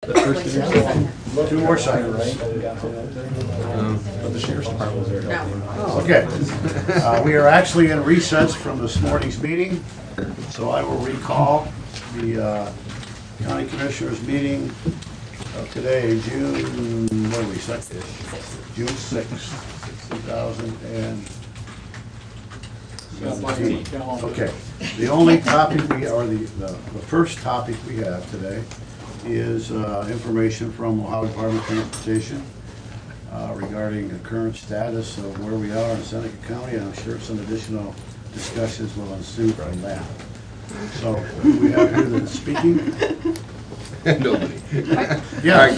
The first division? Two more seconds. But the sheriff's department was there helping him. Okay. We are actually in recess from this morning's meeting, so I will recall the county commissioners meeting of today, June, what are we, June 6th, 2017. Okay. The only topic the first topic we have today is information from Ohio Department of Transportation regarding the current status of where we are in Seneca County. I'm sure some additional discussions will ensue from that. So, who do we have here that's speaking? Nobody. Yeah.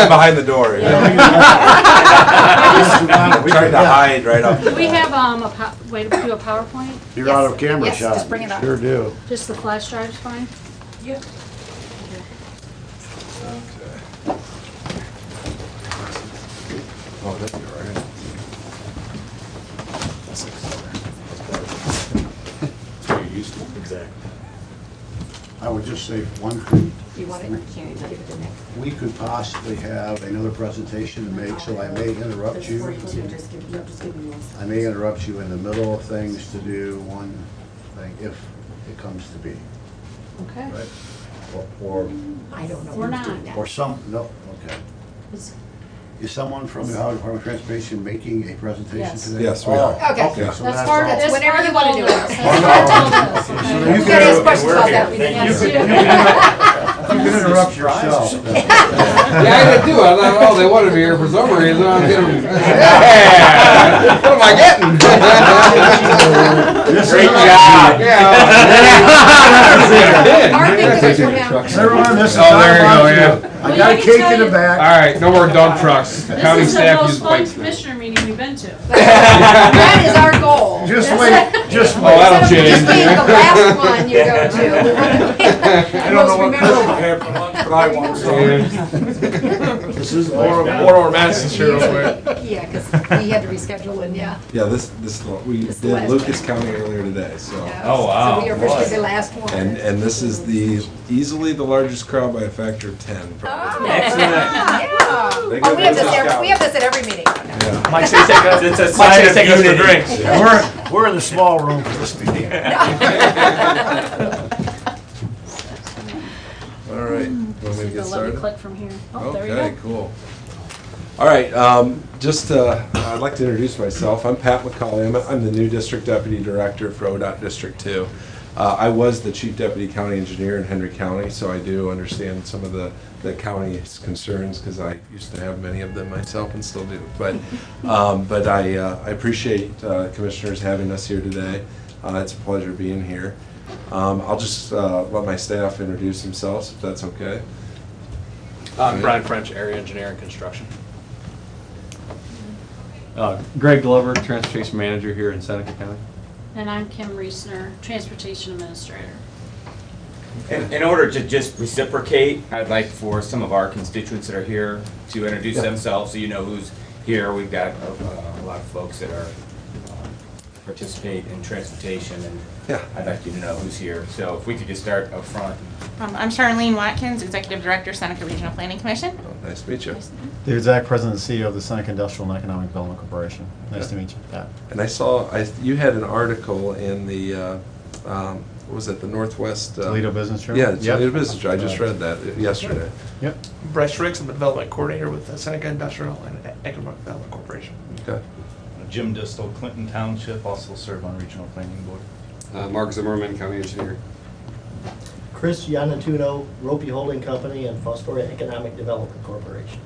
Behind the door. Yeah. We're trying to hide right up. Do we have a way to do a PowerPoint? You're out of camera Yes, shot. just bring it up. Sure do. Just the flash drive's fine? Yep. Oh, that'd be all right. That's what you're used to. Exactly. I would just say one thing. You want it? Give it to Nick. We could possibly have another presentation to make, so I may interrupt you. I may interrupt you in the middle of things to do one thing, if it comes to be, Okay. right? Or I don't know We're who's not. doing that. no, okay. Is someone from the Ohio Department of Transportation making a presentation Yes. today? Yes, we are. Okay. Okay, so That's part of all. this. whenever you wanna do it. That's part of this. So You you gotta ask can questions about that. Yes, you- you can interrupt yourself. Yeah, I did too. I thought, oh, they wanted me here for some reason. I'm getting, yeah. What am I getting? Great job. Yeah. Our pictures for him. Everyone, this is Oh, there you go, Tom yeah. Bonte. I got a cake in the back. All right, no more dump trucks. County This is the staff most uses fun bikes. commissioner meeting we've been to. That is our goal. Just wait, just Oh, wait. that'll Instead of change. just being the last one you go to. I don't know what Chris will have for lunch, but I want some. This is Or Madison Sheriff's Way. Yeah, because we had to reschedule and yeah. Yeah, we This is the did last Lucas one. County earlier today, so. Yeah. Oh, wow. So we officially the last one. And this is easily the largest crowd by a factor of 10. Oh, probably. yeah. They Oh, give we have us this a every, shout. we have this at every meeting. Yeah. Mike says take us, It's a Mike sign says of take us for unity. drinks. We're in the small room for this meeting. All right, want me to get Let me started? click from here. Oh, there you Okay, go. cool. All right, I'd like to introduce myself. I'm Pat McCauley. I'm the new District Deputy Director for ODOT District 2. I was the Chief Deputy County Engineer in Henry County, so I do understand some of the county's concerns because I used to have many of them myself and still do. But I appreciate commissioners having us here today. It's a pleasure being here. I'll just let my staff introduce themselves, if that's okay. I'm Brian French, Area Engineer and Construction. Greg Glover, Transportation Manager here in Seneca County. And I'm Kim Reesner, Transportation Administrator. In order to just reciprocate, I'd like for some of our constituents that are here to introduce themselves so you know who's here. We've got a lot of folks that are participate in transportation, and Yeah. I'd like you to know who's here. So if we could just start up front. I'm Charlene Watkins, Executive Director, Seneca Regional Planning Commission. Oh, nice to meet you. David Zach, President and CEO of the Seneca Industrial and Economic Development Corporation. Nice to meet you, Pat. And I saw you had an article in the what was it, the Northwest Toledo Business Journal? Yeah, Toledo Business Journal. I just read that yesterday. Yep. Bryce Riggs, I'm the Development Coordinator with the Seneca Industrial and Economic Development Corporation. Okay. Jim Distel, Clinton Township, also serve on Regional Planning Board. Mark Zimmerman, County Engineer. Chris Yanatuno, Ropey Holding Company and Fostoria Economic Development Corporation.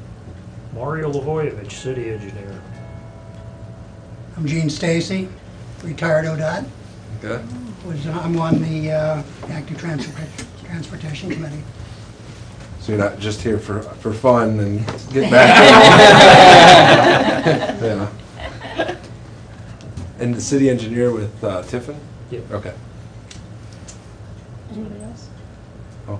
Mario Lavoyevich, City Engineer. I'm Gene Stacy, retired ODOT. Okay. I'm on the Active Transportation Committee. So you're not just here for fun and get back. Yeah. And the city engineer with Tiffin? Yep. Okay. Anybody else? Oh.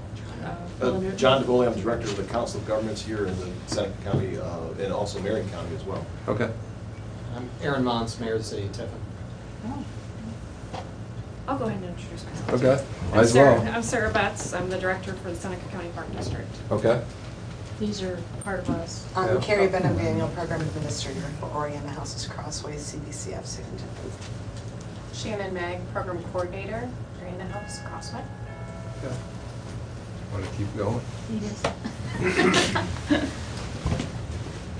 John DeVoli, I'm Director of the Council of Governments here in the Seneca County and also Marion County as well. Okay. I'm Aaron Mons, Mayor of the City of Tiffin. Oh. I'll go ahead and introduce myself. Okay, might I'm as Sarah, well. I'm Sarah Betts. I'm the director for the Seneca County Park District. Okay. These are part of us. Yeah. I'm Carrie Benham Daniel, Program Administrator for Oriana Houses Crossways, CBCF Signature. Shannon Mag, Program Coordinator, Oriana House Crossway. Want to keep going?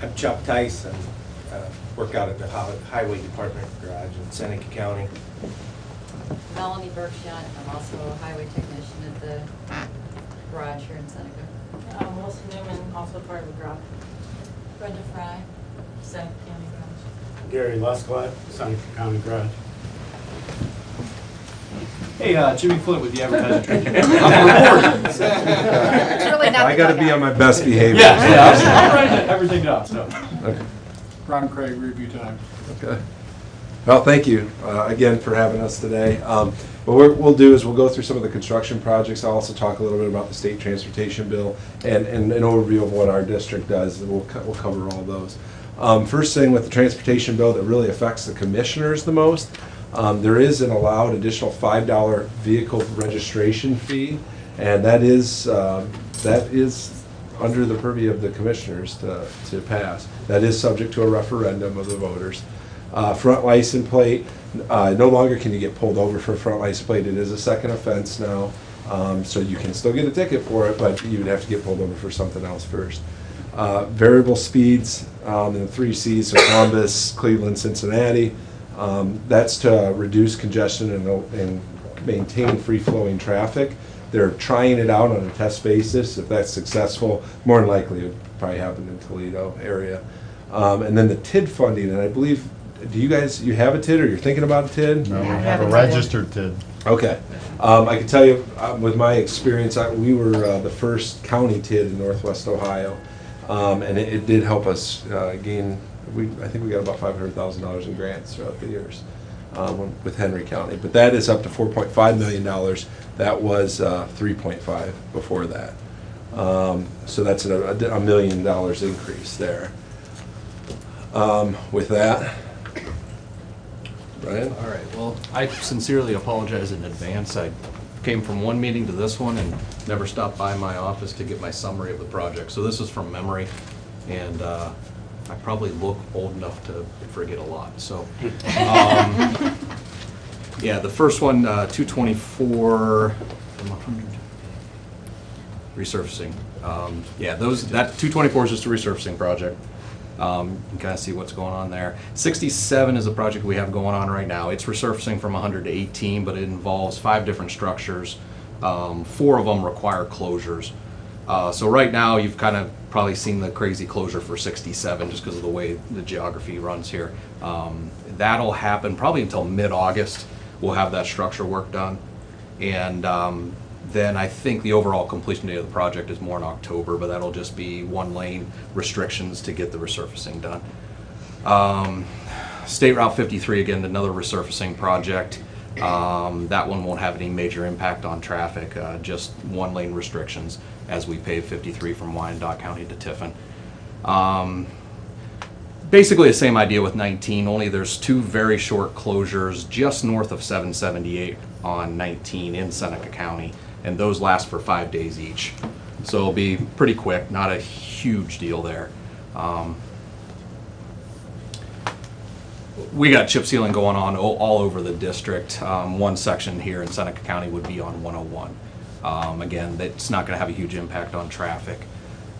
I'm Chuck Tice. I work out at the Highway Department garage in Seneca County. Melanie Berkshot, I'm also a highway technician at the garage here in Seneca. Melissa Newman, also part of the garage. Brenda Fry, Seneca County Garage. Gary Lescott, Seneca County Garage. Hey, Jimmy Flint with the Advertising Trade. It's really not. I got to be on my best behavior. Yeah, I'm writing everything down, so. Okay. Ron Craig, review time. Okay. Well, thank you again for having us today. What we'll do is we'll go through some of the construction projects. I'll also talk a little bit about the state transportation bill and an overview of what our district does. And we'll cover all those. First thing with the transportation bill that really affects the commissioners the most, there is an allowed additional $5 vehicle registration fee, and that is under the purview of the commissioners to pass. That is subject to a referendum of the voters. Front license plate, no longer can you get pulled over for a front license plate. It is a second offense now, so you can still get a ticket for it, but you would have to get pulled over for something else first. Variable speeds in the 3 Cs, so Columbus, Cleveland, Cincinnati. That's to reduce congestion and maintain free-flowing traffic. They're trying it out on a test basis. If that's successful, more than likely it would probably happen in Toledo area. And then the TID funding, and I believe, do you guys, you have a TID or you're thinking about a TID? No, we have a registered TID. Okay. I can tell you, with my experience, we were the first county TID in Northwest Ohio, and it did help us gain, I think we got about $500,000 in grants throughout the years with Henry County. But that is up to $4.5 million. That was 3.5 before that. So that's a $1 million increase there. With that, Brian? All right, well, I sincerely apologize in advance. I came from one meeting to this one and never stopped by my office to get my summary of the project. So this is from memory, and I probably look old enough to forget a lot. So, yeah, the first one, 224 from 100. Resurfacing. Yeah, that 224 is just a resurfacing project. You can kind of see what's going on there. 67 is a project we have going on right now. It's resurfacing from 100 to 18, but it involves 5 different structures. 4 of them require closures. So right now you've kind of probably seen the crazy closure for 67 just because of the way the geography runs here. That'll happen probably until mid-August. We'll have that structure work done. And then I think the overall completion date of the project is more in October, but that'll just be 1-lane restrictions to get the resurfacing done. State Route 53, again, another resurfacing project. That one won't have any major impact on traffic, just 1-lane restrictions as we pave 53 from Wyandotte County to Tiffin. Basically the same idea with 19, only there's 2 very short closures just north of 778 on 19 in Seneca County, and those last for 5 days each. So it'll be pretty quick, not a huge deal there. We got chip sealing going on all over the district. One section here in Seneca County would be on 101. Again, that's not going to have a huge impact on traffic.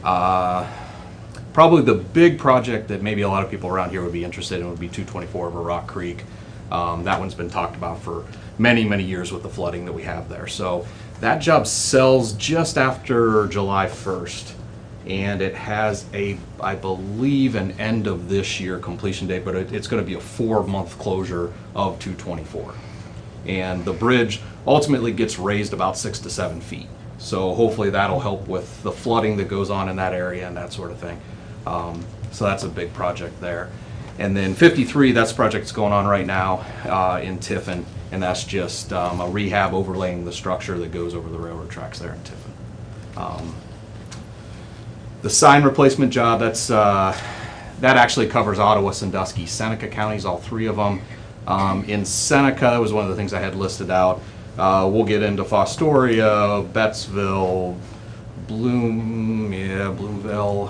Probably the big project that maybe a lot of people around here would be interested in would be 224 over Rock Creek. That one's been talked about for many, many years with the flooding that we have there. So that job sells just after July 1st. And it has I believe, an end of this year completion date, but it's going to be a 4-month closure of 224. And the bridge ultimately gets raised about 6 to 7 feet. So hopefully that'll help with the flooding that goes on in that area and that sort of thing. So that's a big project there. And then 53, that's a project that's going on right now in Tiffin, and that's just a rehab overlaying the structure that goes over the railroad tracks there in Tiffin. The sign replacement job, that actually covers Ottawa, Sandusky, Seneca counties, all 3 of them. In Seneca was one of the things I had listed out. We'll get into Fostoria, Bettsville, Bloomville,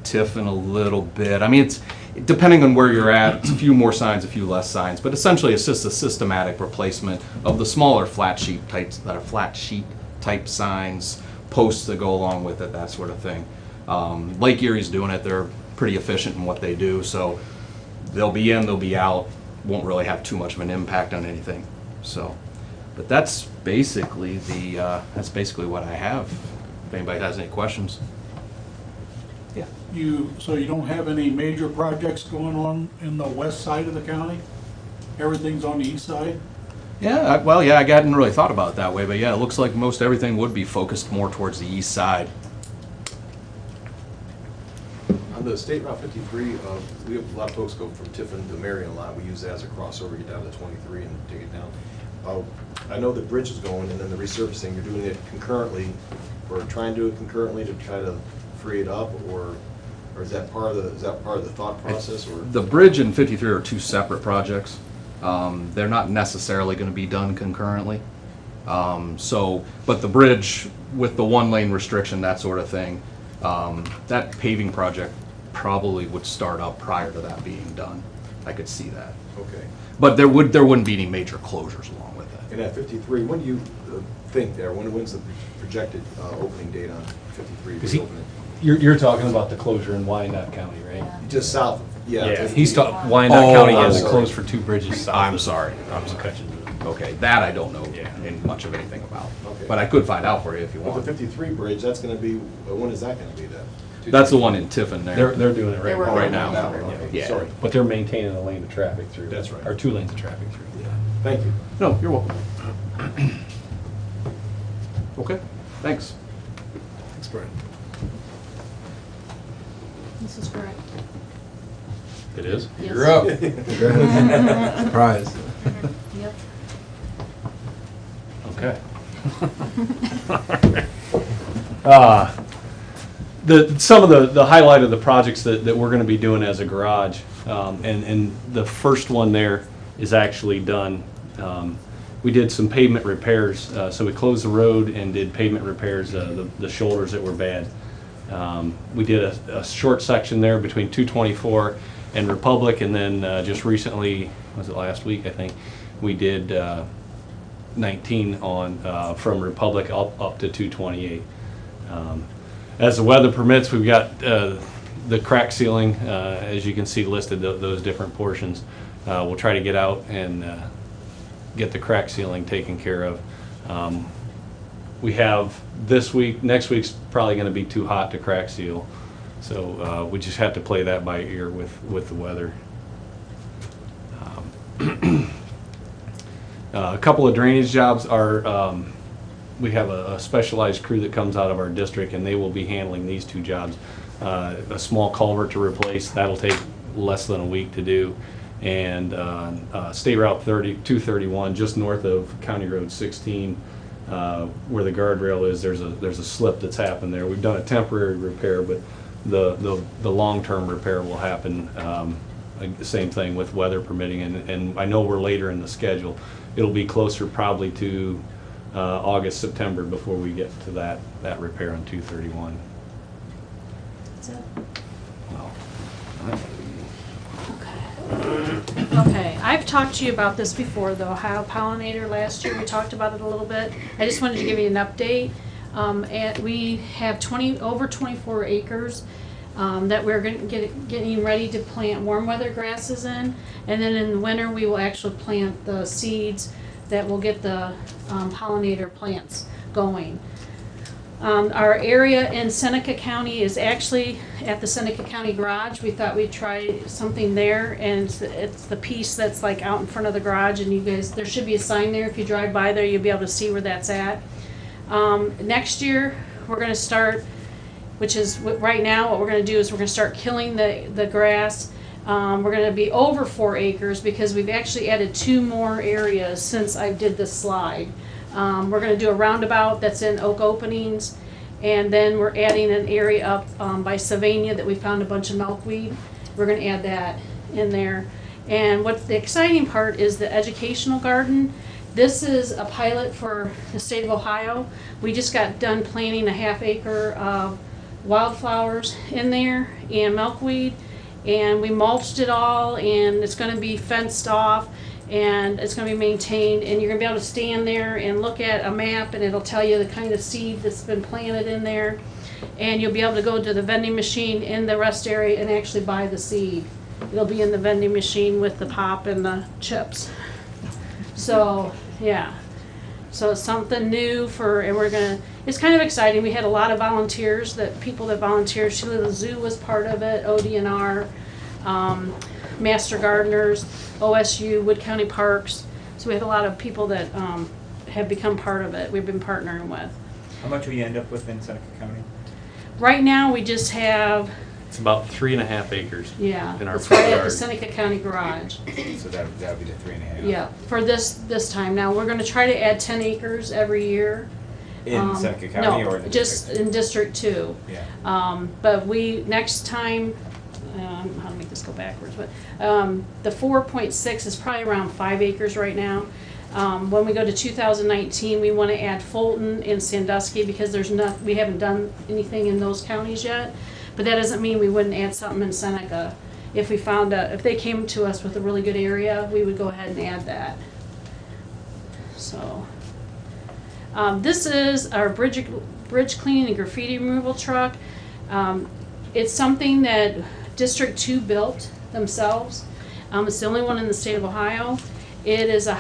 Tiffin a little bit. I mean, it's depending on where you're at, it's a few more signs, a few less signs, but essentially it's just a systematic replacement of the smaller flat sheet types, that are flat sheet type signs, posts that go along with it, that sort of thing. Lake Erie's doing it. They're pretty efficient in what they do, so they'll be in, they'll be out, won't really have too much of an impact on anything. So, but that's basically what I have. If anybody has any questions. Yeah. So you don't have any major projects going on in the west side of the county? Everything's on the east side? Yeah, well, yeah, I hadn't really thought about it that way, but yeah, it looks like most everything would be focused more towards the east side. On the State Route 53, we have a lot of folks go from Tiffin to Marion a lot. We use that as a crossover, get down to 23 and take it down. I know the bridge is going, and then the resurfacing, you're doing it concurrently, or trying to do it concurrently to try to free it up, or is that part of the thought process? Or the bridge and 53 are two separate projects. They're not necessarily going to be done concurrently. But the bridge with the one-lane restriction, that sort of thing, that paving project probably would start up prior to that being done. I could see that. Okay. But there wouldn't be any major closures along with that. And at 53, when do you think there? When's the projected opening date on 53? You're talking about the closure in Wyandotte County, right? Just south of, yeah. He's talking, Wyandotte County has sorry. closed for two bridges south. I'm sorry. Okay, that I don't know in much of anything about. Okay. But I could find out for you if you Well, want. the 53 bridge, that's going to be, when is that going to be then? That's the one in Tiffin there. They're doing it right now. Right now. Okay, Yeah. sorry. But they're maintaining a lane of traffic through. That's right. Or 2 lanes of traffic through. Yeah. Thank you. No, you're welcome. Okay, thanks. Thanks, Brian. This is correct. It is? Yes. You're up. Surprise. Yep. Okay. Some of the highlight of the projects that we're going to be doing as a garage, and the first one there is actually done. We did some pavement repairs, so we closed the road and did pavement repairs, the shoulders that were bad. We did a short section there between 224 and Republic, and then just recently, was it last week, I think, we did 19 on from Republic up to 228. As the weather permits, we've got the crack sealing, as you can see listed, those different portions. We'll try to get out and get the crack sealing taken care of. We have this week, next week's probably going to be too hot to crack seal, so we just have to play that by ear with the weather. A couple of drainage jobs are, we have a specialized crew that comes out of our district, and they will be handling these two jobs. A small culvert to replace, that'll take less than a week to do, and State Route 231, just north of County Road 16, where the guardrail is, there's a slip that's happened there. We've done a temporary repair, but the long-term repair will happen. The same thing with weather permitting, and I know we're later in the schedule. It'll be closer probably to August, September before we get to that repair on 231. That's it. Well, Okay, I've talked to you about this before, the Ohio Pollinator last year. We talked about it a little bit. I just wanted to give you an update. And we have over 24 acres that we're getting ready to plant warm weather grasses in. And then in the winter, we will actually plant the seeds that will get the pollinator plants going. Our area in Seneca County is actually at the Seneca County Garage. We thought we'd try something there, and it's the piece that's like out in front of the garage, and you guys, there should be a sign there. If you drive by there, you'll be able to see where that's at. Next year, we're going to start, which is right now what we're going to do is we're going to start killing the grass. We're going to be over 4 acres because we've actually added 2 more areas since I did this slide. We're going to do a roundabout that's in Oak Openings, and then we're adding an area up by Sylvania that we found a bunch of milkweed. We're going to add that in there. And what's the exciting part is the educational garden. This is a pilot for the state of Ohio. We just got done planting a ½ acre of wildflowers in there and milkweed, and we mulched it all, and it's going to be fenced off, and it's going to be maintained, and you're going to be able to stand there and look at a map, and it'll tell you the kind of seed that's been planted in there, and you'll be able to go to the vending machine in the rest area and actually buy the seed. It'll be in the vending machine with the pop and the chips. So yeah, so it's something new for, and we're gonna, it's kind of exciting. We had a lot of volunteers, people that volunteered. Sheila Zoo was part of it, ODNR, Master Gardeners, OSU, Wood County Parks. So we have a lot of people that have become part of it. We've been partnering with. How much will you end up with in Seneca County? Right now, we just have, It's about 3.5 acres. yeah, In our it's right front at the yard. Seneca County Garage. So that would be the 3.5. Yeah, for this time. Now, we're gonna try to add 10 acres every year. In Seneca County or in the just district? in District 2. Yeah. But next time, how to make this go backwards, but the 4.6 is probably around 5 acres right now. When we go to 2019, we want to add Fulton and Sandusky because we haven't done anything in those counties yet. But that doesn't mean we wouldn't add something in Seneca. If we if they came to us with a really good area, we would go ahead and add that. So, this is our bridge cleaning and graffiti removal truck. It's something that District 2 built themselves. It's the only one in the state of Ohio. It is a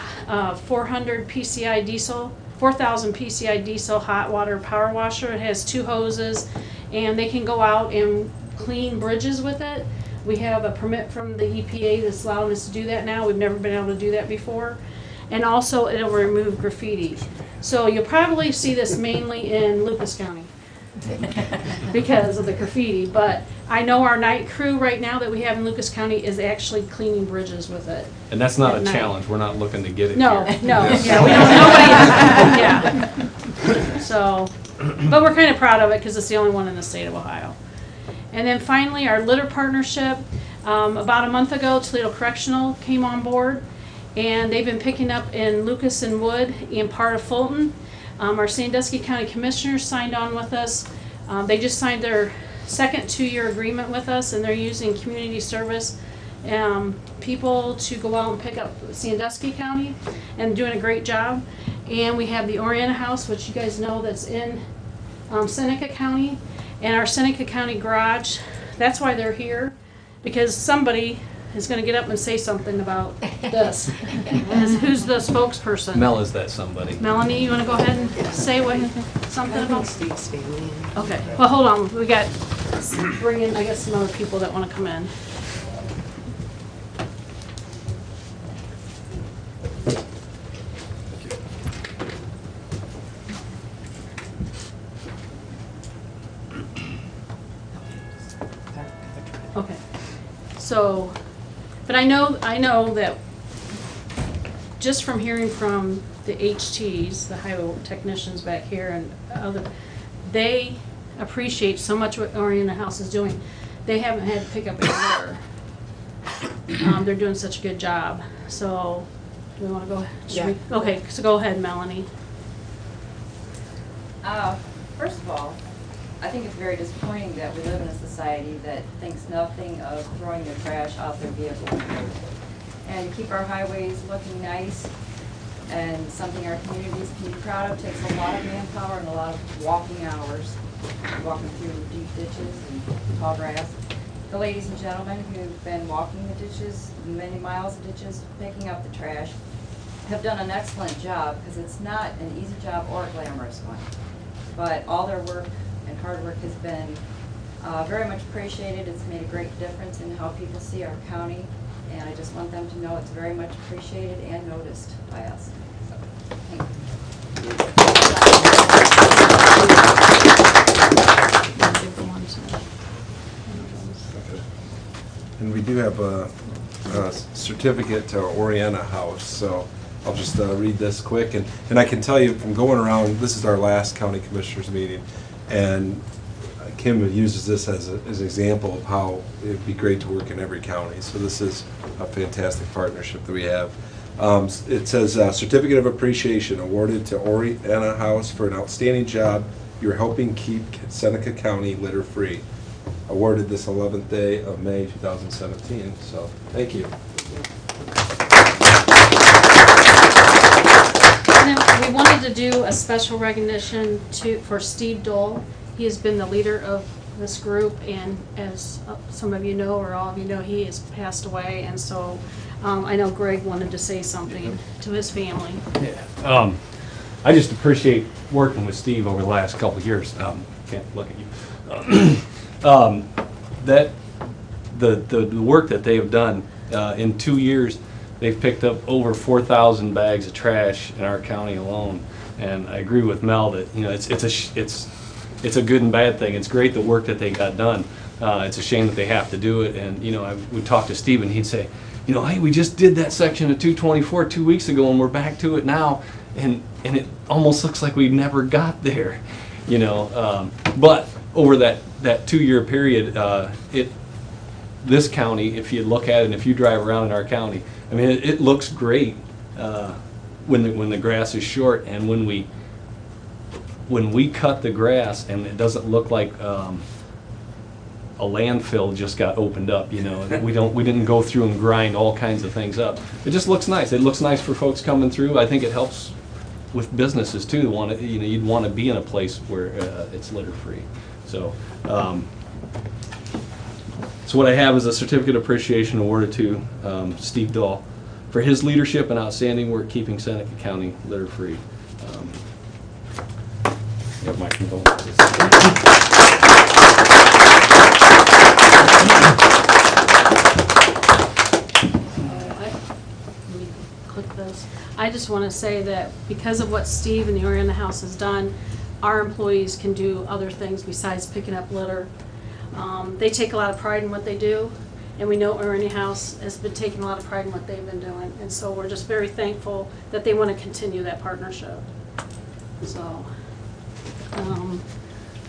400 PCI diesel, 4,000 PCI diesel hot water power washer. It has 2 hoses, and they can go out and clean bridges with it. We have a permit from the EPA that's allowing us to do that now. We've never been able to do that before. And also, it'll remove graffiti. So you'll probably see this mainly in Lucas County because of the graffiti. But I know our night crew right now that we have in Lucas County is actually cleaning bridges with it. And that's not at a night. challenge. We're not looking to get it No, here. no, yeah, we don't, nobody, yeah. So, but we're kind of proud of it because it's the only one in the state of Ohio. And then finally, our litter partnership. About a month ago, Toledo Correctional came on board, and they've been picking up in Lucas and Wood and part of Fulton. Our Sandusky County Commissioners signed on with us. They just signed their second 2-year agreement with us, and they're using community service people to go out and pick up Sandusky County, and doing a great job. And we have the Oriana House, which you guys know that's in Seneca County, and our Seneca County Garage. That's why they're here, because somebody is going to get up and say something about this. Who's the spokesperson? Mel is that somebody. Melanie, you want to go ahead and say something about? Okay. Well, hold on. We got bring in, I guess, some other people that want to come in. Okay. So, but I know that just from hearing from the HTs, the highway technicians back here, and other, they appreciate so much what Oriana House is doing. They haven't had to pick up a litter. They're doing such a good job. So, do we want to go ahead? Yeah. Okay, so go ahead, Melanie. First of all, I think it's very disappointing that we live in a society that thinks nothing of throwing their trash out their vehicle. And to keep our highways looking nice and something our communities can be proud of takes a lot of manpower and a lot of walking hours, walking through deep ditches and tall grass. The ladies and gentlemen who've been walking the ditches, many miles of ditches, picking up the trash, have done an excellent job, because it's not an easy job or a glamorous one. But all their work and hard work has been very much appreciated. It's made a great difference in how people see our county, and I just want them to know it's very much appreciated and noticed by us. So, thank you. And we do have a certificate to Oriana House, so I'll just read this quick. And I can tell you from going around, this is our last county commissioners meeting, and Kim uses this as an example of how it'd be great to work in every county. So this is a fantastic partnership that we have. It says Certificate of Appreciation awarded to Oriana House for an outstanding job. You're helping keep Seneca County litter-free. Awarded this 11th day of May 2017. So thank you. And then we wanted to do a special recognition for Steve Dole. He has been the leader of this group, and as some of you know, or all of you know, he has passed away, and so I know Greg wanted to say something to his family. Yeah. I just appreciate working with Steve over the last couple of years. Can't look at you. That the work that they have done in 2 years, they've picked up over 4,000 bags of trash in our county alone. And I agree with Mel that it's a good and bad thing. It's great the work that they got done. It's a shame that they have to do it. And I would talk to Steve, and he'd say, hey, we just did that section of 224 2 weeks ago, and we're back to it now, and it almost looks like we never got there, But over that 2 year period, this county, if you look at it, and if you drive around in our county, I mean, it looks great when the grass is short, and when we cut the grass, and it doesn't look like a landfill just got opened up. We didn't go through and grind all kinds of things up. It just looks nice. It looks nice for folks coming through. I think it helps with businesses too. You'd want to be in a place where it's litter free. So what I have is a certificate of appreciation awarded to Steve Dahl for his leadership and outstanding work keeping Seneca County litter free. You have my condolences. I just want to say that because of what Steve and the Oriana House has done, our employees can do other things besides picking up litter. They take a lot of pride in what they do, and we know Oriana House has been taking a lot of pride in what they've been doing, and so we're just very thankful that they want to continue that partnership. So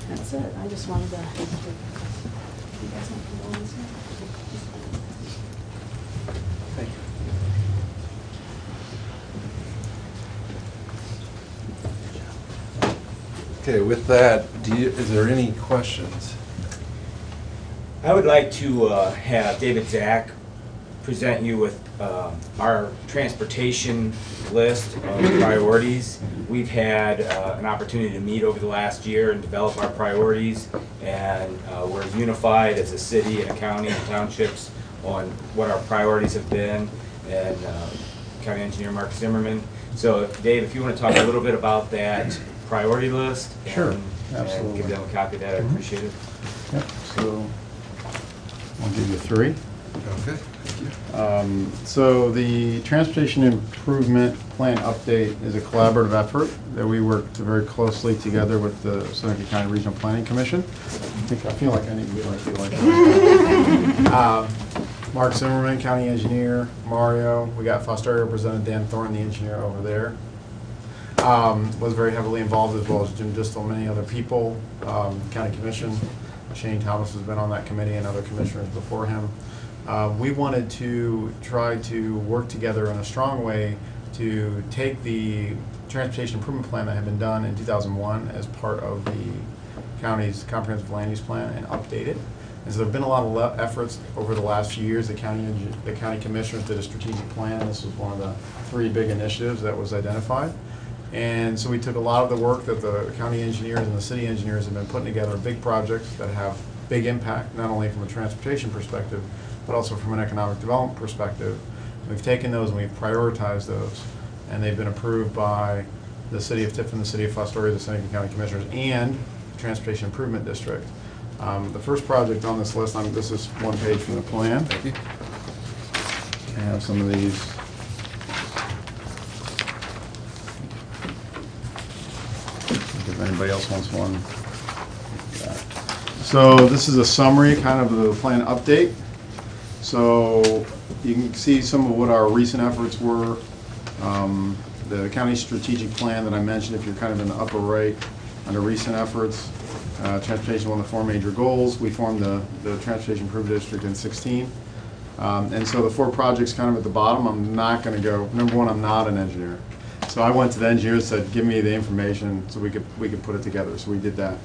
that's it. I just wanted to. You guys want condolences? Thank you. Okay, with that, is there any questions? I would like to have David Zach present you with our transportation list of priorities. We've had an opportunity to meet over the last year and develop our priorities, and we're unified as a city and a county and townships on what our priorities have been, and County Engineer Mark Zimmerman. So Dave, if you want to talk a little bit about that priority list. Sure, absolutely. And give them a copy of that, I'd appreciate it. Yep, so I'll give you 3. Okay, thank you. So the Transportation Improvement Plan update is a collaborative effort that we worked very closely together with the Seneca County Regional Planning Commission. I feel like I need to be like that. Mark Zimmerman, County Engineer, Mario, we got Fostoria represented, Dan Thorne, the engineer over there. Was very heavily involved, as well as Jim Distel, many other people. County Commission, Shane Thomas has been on that committee, and other commissioners before him. We wanted to try to work together in a strong way to take the transportation improvement plan that had been done in 2001 as part of the county's comprehensive land use plan and update it. And so there have been a lot of efforts over the last few years. The county commissioners did a strategic plan. This was one of the 3 big initiatives that was identified. And so we took a lot of the work that the county engineers and the city engineers have been putting together, big projects that have big impact, not only from a transportation perspective, but also from an economic development perspective. We've taken those and we've prioritized those, and they've been approved by the city of Tiffin, the city of Fostoria, the Seneca County Commissioners, and the Transportation Improvement District. The first project on this list, this is one page from the plan. Thank you. I have some of these. If anybody else wants one. So this is a summary, kind of the plan update. So you can see some of what our recent efforts were. The county strategic plan that I mentioned, if you're kind of in the upper right, under recent efforts. Transportation, one of the 4 major goals. We formed the Transportation Improvement District in 16. And so the 4 projects kind of at the bottom, I'm not going to go, number one, I'm not an engineer. So I went to the engineer and said, give me the information so we could put it together. So we did that.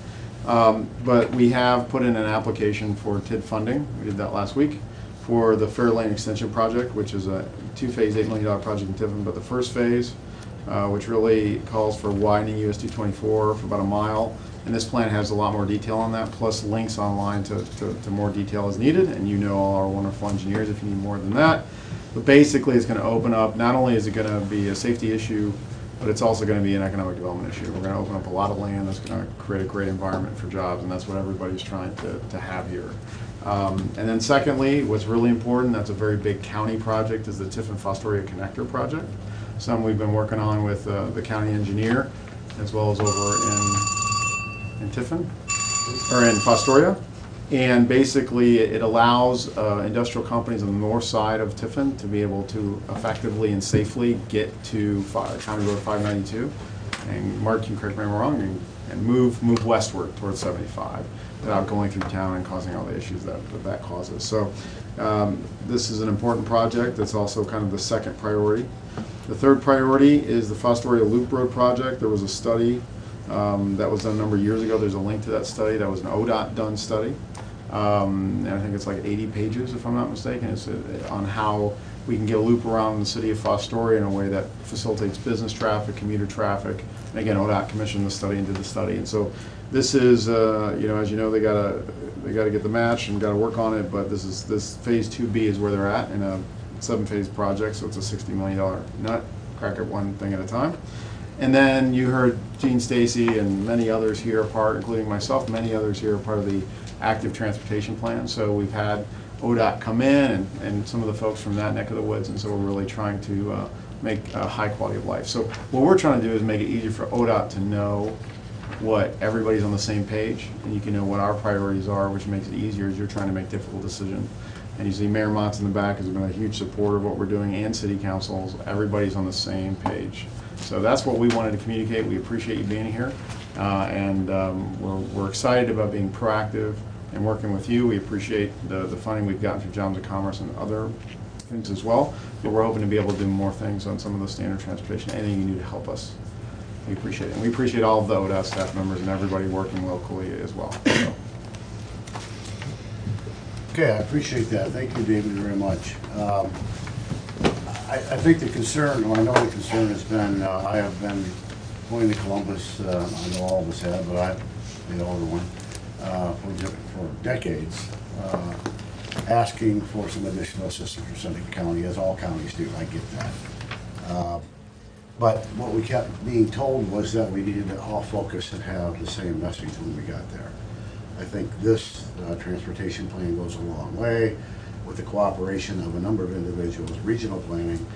But we have put in an application for TID funding. We did that last week for the Fair Lane Extension Project, which is a 2-phase, $8 million project in Tiffin. But the first phase, which really calls for widening US 224 for about a mile. And this plan has a lot more detail on that, plus links online to more detail as needed. And you know all our wonderful engineers if you need more than that. But basically, it's going to open up, not only is it going to be a safety issue, but it's also going to be an economic development issue. We're going to open up a lot of land that's going to create a great environment for jobs, and that's what everybody's trying to have here. And then secondly, what's really important, that's a very big county project, is the Tiffin-Fostoria Connector Project. Something we've been working on with the county engineer, as well as over in Tiffin, or in Fostoria. And basically, it allows industrial companies on the north side of Tiffin to be able to effectively and safely get to County Road 592. And Mark, you can correct me if I'm wrong, and move westward towards 75 without going through town and causing all the issues that causes. So this is an important project. That's also kind of the second priority. The third priority is the Fostoria Loop Road project. There was a study that was done a number of years ago. There's a link to that study. That was an ODOT done study. And I think it's like 80 pages, if I'm not mistaken. It's on how we can get a loop around the city of Fostoria in a way that facilitates business traffic, commuter traffic. And again, ODOT commissioned the study and did the study. And so this is, you know, as you know, they gotta get the match and gotta work on it. But this phase 2B is where they're at in a 7-phase project. So it's a $60 million nut. Crack it one thing at a time. And then you heard Gene Stacy and many others here are part, including myself, many others here are part of the active transportation plan. So we've had ODOT come in and some of the folks from that neck of the woods, and so we're really trying to make a high quality of life. So what we're trying to do is make it easier for ODOT to know what everybody's on the same page, and you can know what our priorities are, which makes it easier as you're trying to make difficult decisions. And you see Mayor Motts in the back has been a huge supporter of what we're doing, and city councils. Everybody's on the same page. So that's what we wanted to communicate. We appreciate you being here, and we're excited about being proactive and working with you. We appreciate the funding we've gotten through Jobs and Commerce and other things as well, but we're hoping to be able to do more things on some of the standard transportation, anything you need to help us. We appreciate it. And we appreciate all of the ODOT staff members and everybody working locally as well. So. Okay, I appreciate that. Thank you, David, very much. I think the concern, or I know the concern has been, I have been going to Columbus, I know all of us have, but I'm the older one, for decades, asking for some additional assistance for Seneca County, as all counties do. I get that. But what we kept being told was that we needed to all focus and have the same message when we got there. I think this transportation plan goes a long way with the cooperation of a number of individuals, regional planning.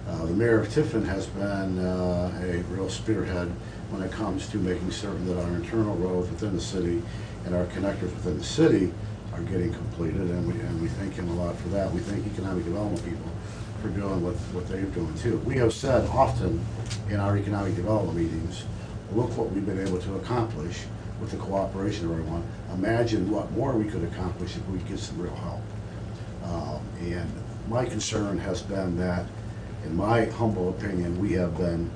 The mayor of Tiffin has been a real spearhead when it comes to making certain that our internal roads within the city and our connectors within the city are getting completed, and we thank him a lot for that. We thank economic development people for doing what they're doing too. We have said often in our economic development meetings, look what we've been able to accomplish with the cooperation of everyone. Imagine what more we could accomplish if we get some real help. And my concern has been that, in my humble opinion, we have been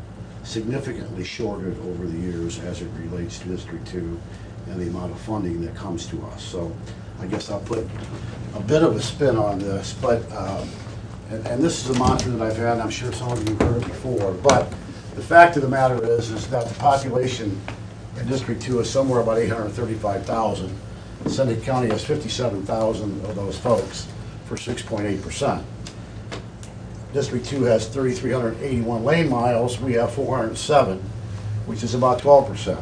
significantly shorted over the years as it relates to District 2 and the amount of funding that comes to us. So I guess I'll put a bit of a spin on this, but and this is a mantra that I've had, and I'm sure some of you have heard it before, but the fact of the matter is that the population in District 2 is somewhere about 835,000. Seneca County has 57,000 of those folks for 6.8%. District 2 has 3,381 lane miles. We have 407, which is about 12%.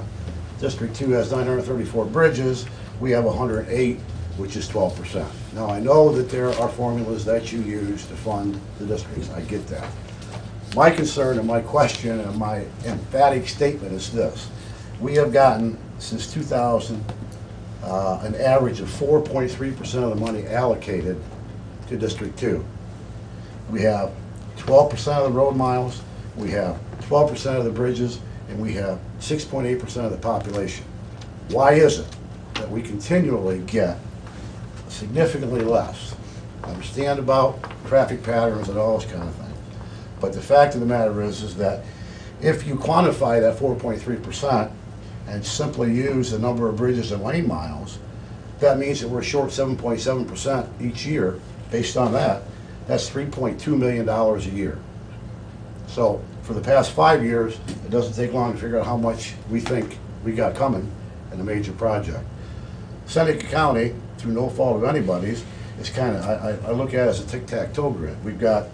District 2 has 934 bridges. We have 108, which is 12%. Now, I know that there are formulas that you use to fund the districts. I get that. My concern and my question and my emphatic statement is this. We have gotten, since 2000, an average of 4.3% of the money allocated to District 2. We have 12% of the road miles, we have 12% of the bridges, and we have 6.8% of the population. Why is it that we continually get significantly less? I understand about traffic patterns and all this kind of thing. But the fact of the matter is that if you quantify that 4.3% and simply use the number of bridges and lane miles, that means that we're short 7.7% each year. Based on that, that's $3.2 million a year. So for the past 5 years, it doesn't take long to figure out how much we think we got coming in a major project. Seneca County, through no fault of anybody's, is kind of, I look at it as a tic-tac-toe grid. We've got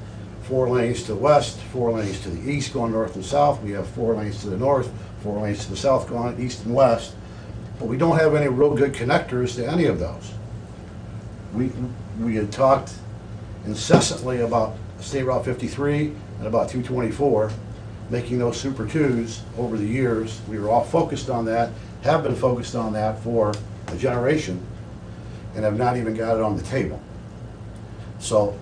4 lanes to the west, 4 lanes to the east going north and south. We have 4 lanes to the north, 4 lanes to the south going east and west. But we don't have any real good connectors to any of those. We had talked incessantly about State Route 53 and about 224, making those Super 2s over the years. We were all focused on that, have been focused on that for a generation, and have not even got it on the table. So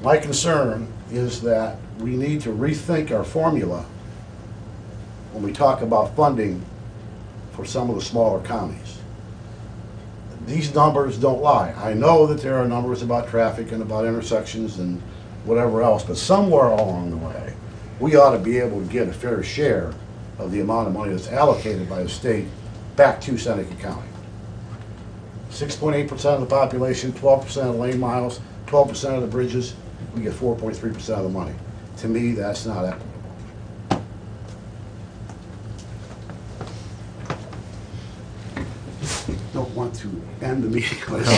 my concern is that we need to rethink our formula when we talk about funding for some of the smaller counties. These numbers don't lie. I know that there are numbers about traffic and about intersections and whatever else, but somewhere along the way, we ought to be able to get a fair share of the amount of money that's allocated by the state back to Seneca County. 6.8% of the population, 12% of the lane miles, 12% of the bridges, we get 4.3% of the money. To me, that's not equitable. Don't want to end the meeting with but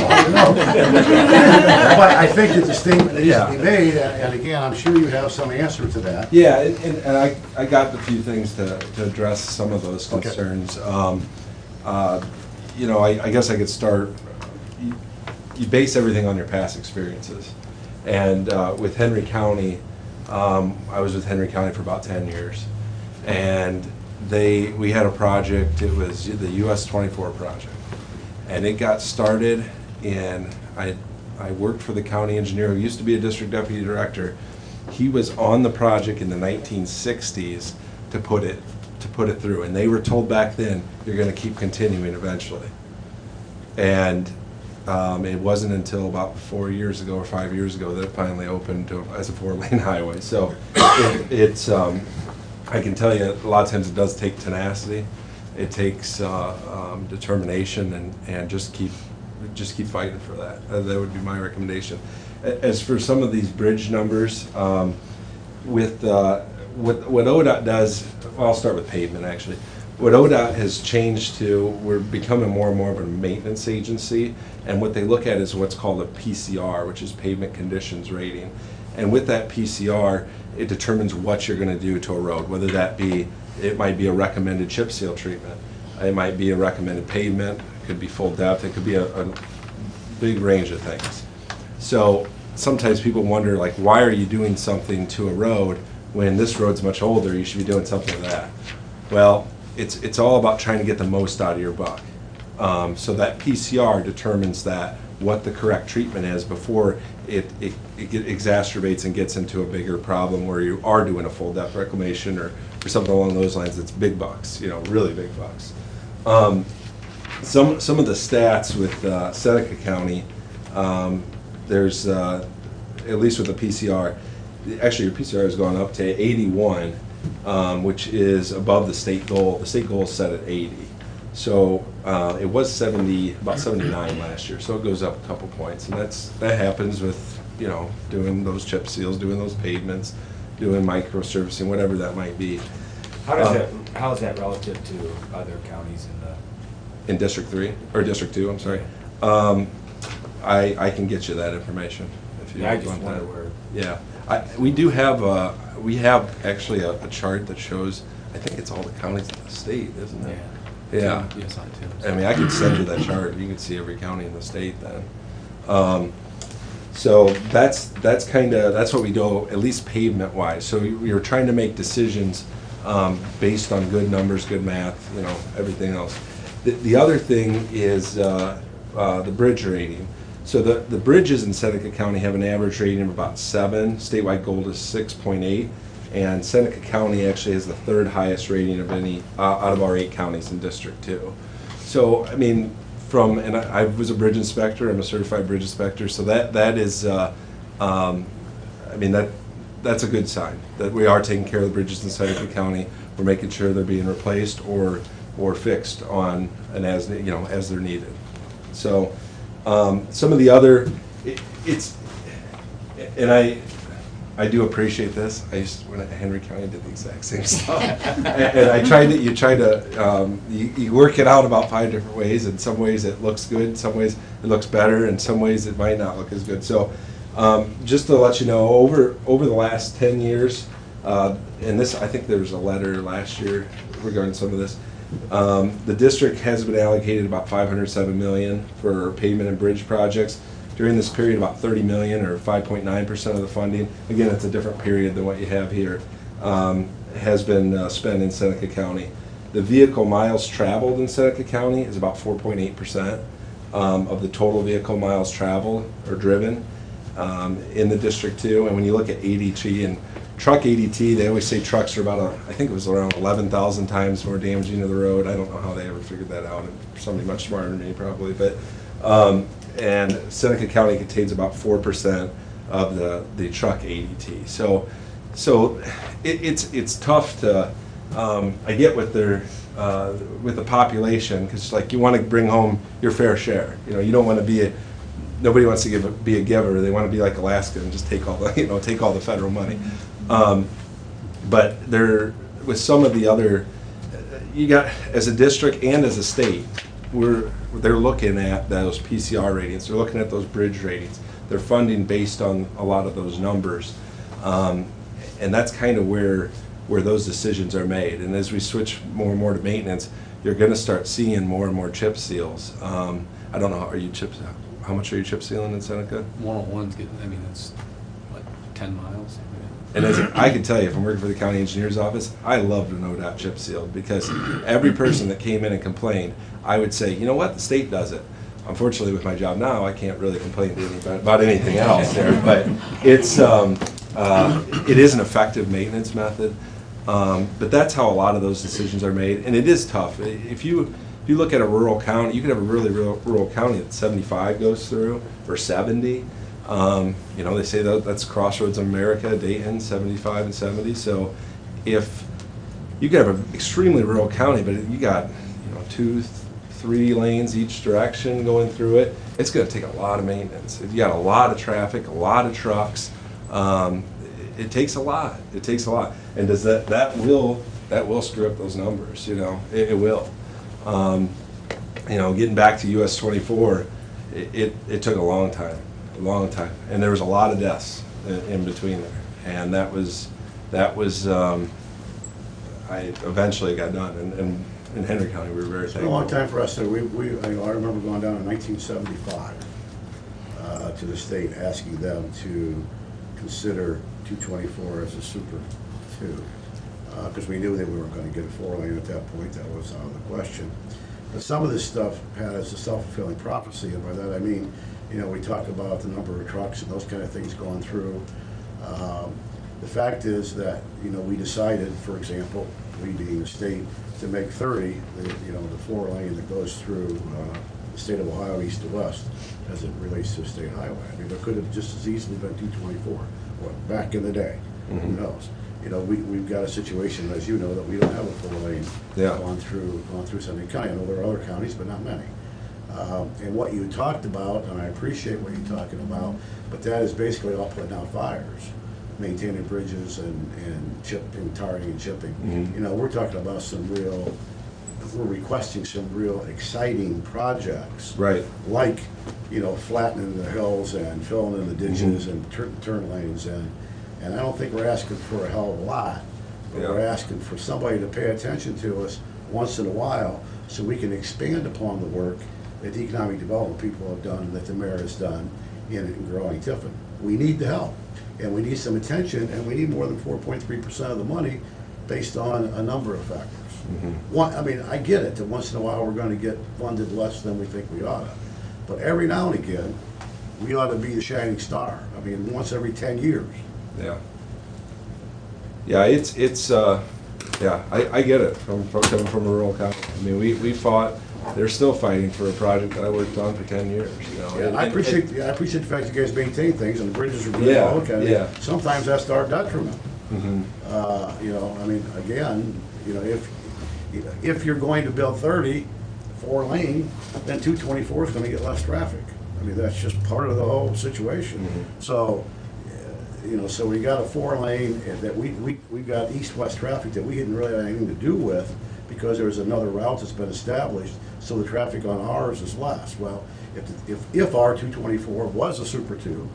I think that the statement needs to be made, and again, I'm sure you have some answer to that. Yeah, and I got a few things to address some of those concerns. You know, I guess I could start, you base everything on your past experiences. And with Henry County, I was with Henry County for about 10 years. And we had a project, it was the US 24 project. And it got started in, I worked for the county engineer who used to be a district deputy director. He was on the project in the 1960s to put it through. And they were told back then, you're gonna keep continuing eventually. And it wasn't until about 4 years ago or 5 years ago that it finally opened as a 4-lane highway. So it's, I can tell you, a lot of times it does take tenacity. It takes determination and just keep fighting for that. That would be my recommendation. As for some of these bridge numbers, with what ODOT does, well, I'll start with pavement actually. What ODOT has changed to, we're becoming more and more of a maintenance agency, and what they look at is what's called a PCR, which is pavement conditions rating. And with that PCR, it determines what you're going to do to a road, whether that be, it might be a recommended chip seal treatment, it might be a recommended pavement, it could be full depth, it could be a big range of things. So sometimes people wonder, like, why are you doing something to a road when this road's much older, you should be doing something to that? Well, it's all about trying to get the most out of your buck. So that PCR determines that, what the correct treatment is before it exacerbates and gets into a bigger problem where you are doing a full depth reclamation or something along those lines. It's big bucks, you know, really big bucks. Some of the stats with Seneca County, there's at least with the PCR, actually your PCR has gone up to 81, which is above the state goal. The state goal is set at 80. So it was about 79 last year, so it goes up a couple points, and that happens with, you know, doing those chip seals, doing those pavements, doing micro surfacing, whatever that might be. How is that relative to other counties in District 3 or District 2? I'm sorry. I can get you that information if you want that. Yeah, we have actually a chart that shows, I think it's all the counties in the state, isn't it? Yeah. Yes, I do. I mean, I could send you that chart. You can see every county in the state then. So that's what we do, at least pavement wise. So you're trying to make decisions based on good numbers, good math, you know, everything else. The other thing is the bridge rating. So the bridges in Seneca County have an average rating of about 7. Statewide goal is 6.8. And Seneca County actually has the third highest rating of any, out of our 8 counties in District 2. So, I mean, and I was a bridge inspector, I'm a certified bridge inspector, so that is, I mean, that's a good sign, that we are taking care of the bridges in Seneca County. We're making sure they're being replaced or fixed on, and as they're needed. So, some of the other, and I do appreciate this. I used when Henry County did the exact same stuff, and you work it out about 5 different ways. In some ways it looks good, in some ways it looks better, in some ways it might not look as good. So, just to let you know, over the last 10 years, and this, I think there was a letter last year regarding some of this. The district has been allocated about $507 million for pavement and bridge projects. During this period, about $30 million, or 5.9% of the funding, again, it's a different period than what you have here, has been spent in Seneca County. The vehicle miles traveled in Seneca County is about 4.8% of the total vehicle miles traveled or driven in the District 2. And when you look at ADT and truck ADT, they always say trucks are about, I think it was around 11,000 times more damaging to the road. I don't know how they ever figured that out. Somebody much smarter than me probably, but. And Seneca County contains about 4% of the truck ADT. So it's tough to, I get with the population, because like you want to bring home your fair share. You don't want to nobody wants to be a giver. They want to be like Alaska and just take all the federal money. But with some of the other, you got, as a district and as a state, they're looking at those PCR ratings. They're looking at those bridge ratings. They're funding based on a lot of those numbers, and that's kind of where those decisions are made. And as we switch more and more to maintenance, you're going to start seeing more and more chip seals. I don't know. How much are you chip sealing in Seneca? 101's getting. I mean, it's what, 10 miles. And I can tell you, from working for the county engineer's office, I loved an ODOT chip sealed, because every person that came in and complained, I would say, you know what, the state does it. Unfortunately, with my job now, I can't really complain to anybody about anything else there, but it is an effective maintenance method. But that's how a lot of those decisions are made, and it is tough. If you look at a rural county, you could have a really rural county that 75 goes through, or 70. They say that's Crossroads of America, Dayton, 75 and 70. So if you could have an extremely rural county, but you got 2, 3 lanes each direction going through it, it's going to take a lot of maintenance. If you got a lot of traffic, a lot of trucks, it takes a lot. It takes a lot. And does that will screw up those numbers? It will. Getting back to US 24, it took a long time. And there was a lot of deaths in between there, and that was I eventually got done, and in Henry County we were very thankful. It's been a long time for us. I remember going down in 1975 to the state, asking them to consider 224 as a super 2, because we knew that we weren't going to get a 4-lane at that point. That was out of the question. But some of this stuff has a self-fulfilling prophecy, and by that I mean, we talk about the number of trucks and those kind of things going through. The fact is that, we decided, for example, we being the state, to make 30, the 4-lane that goes through the state of Ohio east to west as it relates to a state highway. I mean, there could have just as easily been 224, back in the day. Who knows? We've got a situation, as you know, that we don't have a 4-lane going through Seneca County. I know there are other counties, but not many. And what you talked about, and I appreciate what you're talking about, but that is basically all putting out fires, maintaining bridges and chipping, tarring and chipping. We're talking about we're requesting some real exciting projects. Right. Like, flattening the hills and filling in the ditches and turn lanes. And I don't think we're asking for a hell of a lot, but we're asking for somebody to pay attention to us once in a while so we can expand upon the work that the economic development people have done, that the mayor has done in growing Tiffin. We need the help, and we need some attention, and we need more than 4.3% of the money based on a number of factors. I get it that once in a while we're going to get funded less than we think we ought to, but every now and again we ought to be the shining star. Once every 10 years. Yeah. Yeah, yeah, I get it from coming from a rural county. I mean, we fought, they're still fighting for a project that I worked on for 10 years, you know. Yeah, I appreciate the fact you guys maintain things and the bridges are good. Yeah, all okay. yeah. Sometimes that's to our detriment. Mhm. You know, I mean, again, you know, if you're going to build 30, 4-lane, then 224 is gonna get less traffic. I mean, that's just part of the whole situation. So, you know, so we got a 4-lane that we got east-west traffic that we didn't really have anything to do with because there was another route that's been established, so the traffic on ours is less. Well, if our 224 was a Super 2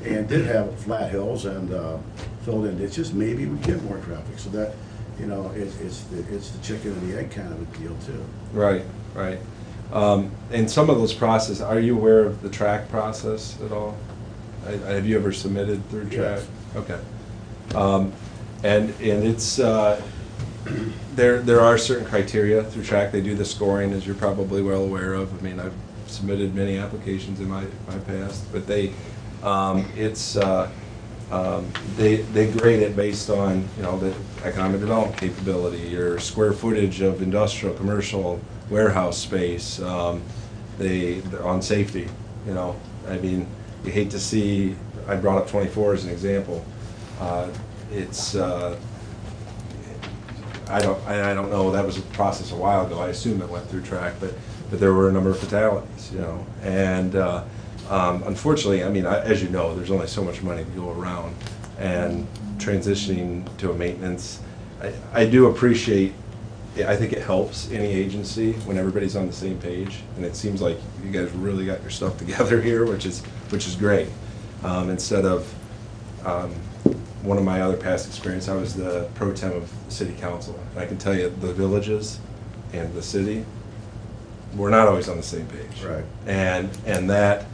and did have flat hills and filled in ditches, maybe we'd get more traffic. So that, you know, it's the chicken and the egg kind of a deal too. Right, right. And some of those processes, are you aware of the track process at all? Have you ever submitted through track? Yes. Okay. And it's, there are certain criteria through track. They do the scoring, as you're probably well aware of. I mean, I've submitted many applications in my past, but they grade it based on, you know, the economic development capability, your square footage of industrial, commercial, warehouse space, on safety, you know. I mean, you hate to see, I brought up 24 as an example. I don't know, that was a process a while ago. I assume it went through track, but there were a number of fatalities, you know. And unfortunately, I mean, as you know, there's only so much money to go around, and transitioning to a maintenance, I do appreciate, I think it helps any agency when everybody's on the same page, and it seems like you guys really got your stuff together here, which is great. Instead of one of my other past experience, I was the pro tem of the city council. And I can tell you, the villages and the city, we're not always on the same page. Right. And that,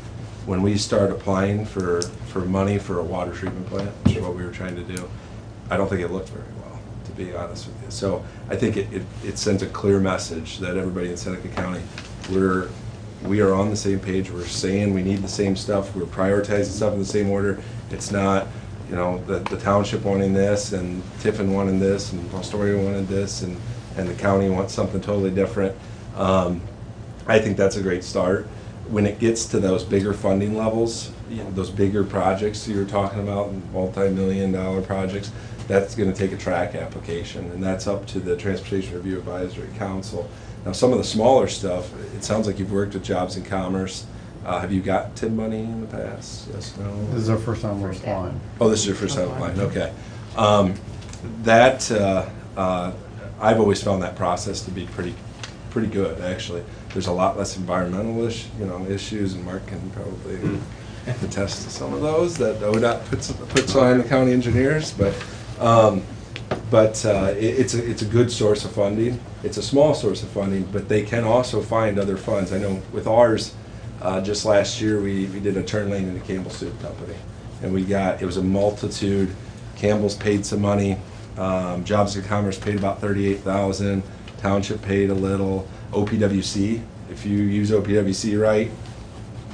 when we start applying for money for a water treatment plant, which is what we were trying to do, I don't think it looked very well, to be honest with you. So I think it sends a clear message that everybody in Seneca County, we are on the same page. We're saying we need the same stuff. We're prioritizing stuff in the same order. It's not, you know, the township wanting this and Tiffin wanting this and Fostoria wanted this and the county wants something totally different. I think that's a great start. When it gets to those bigger funding levels, you know, those bigger projects you're talking about, multi-million-dollar projects, that's going to take a track application, and that's up to the Transportation Review Advisory Council. Now, some of the smaller stuff, it sounds like you've worked with Jobs and Commerce. Have you got TID money in the past? Yes, no? This is our first time we're applying. Oh, this is your first time applying, okay. I've always found that process to be pretty good, actually. There's a lot less environmental issues, and Mark can probably attest to some of those that ODOT puts on the county engineers, but it's a good source of funding. It's a small source of funding, but they can also find other funds. I know with ours, just last year we did a turn lane in the Campbell Soup Company, and it was a multitude. Campbell's paid some money, Jobs and Commerce paid about $38,000, Township paid a little, OPWC, if you use OPWC right,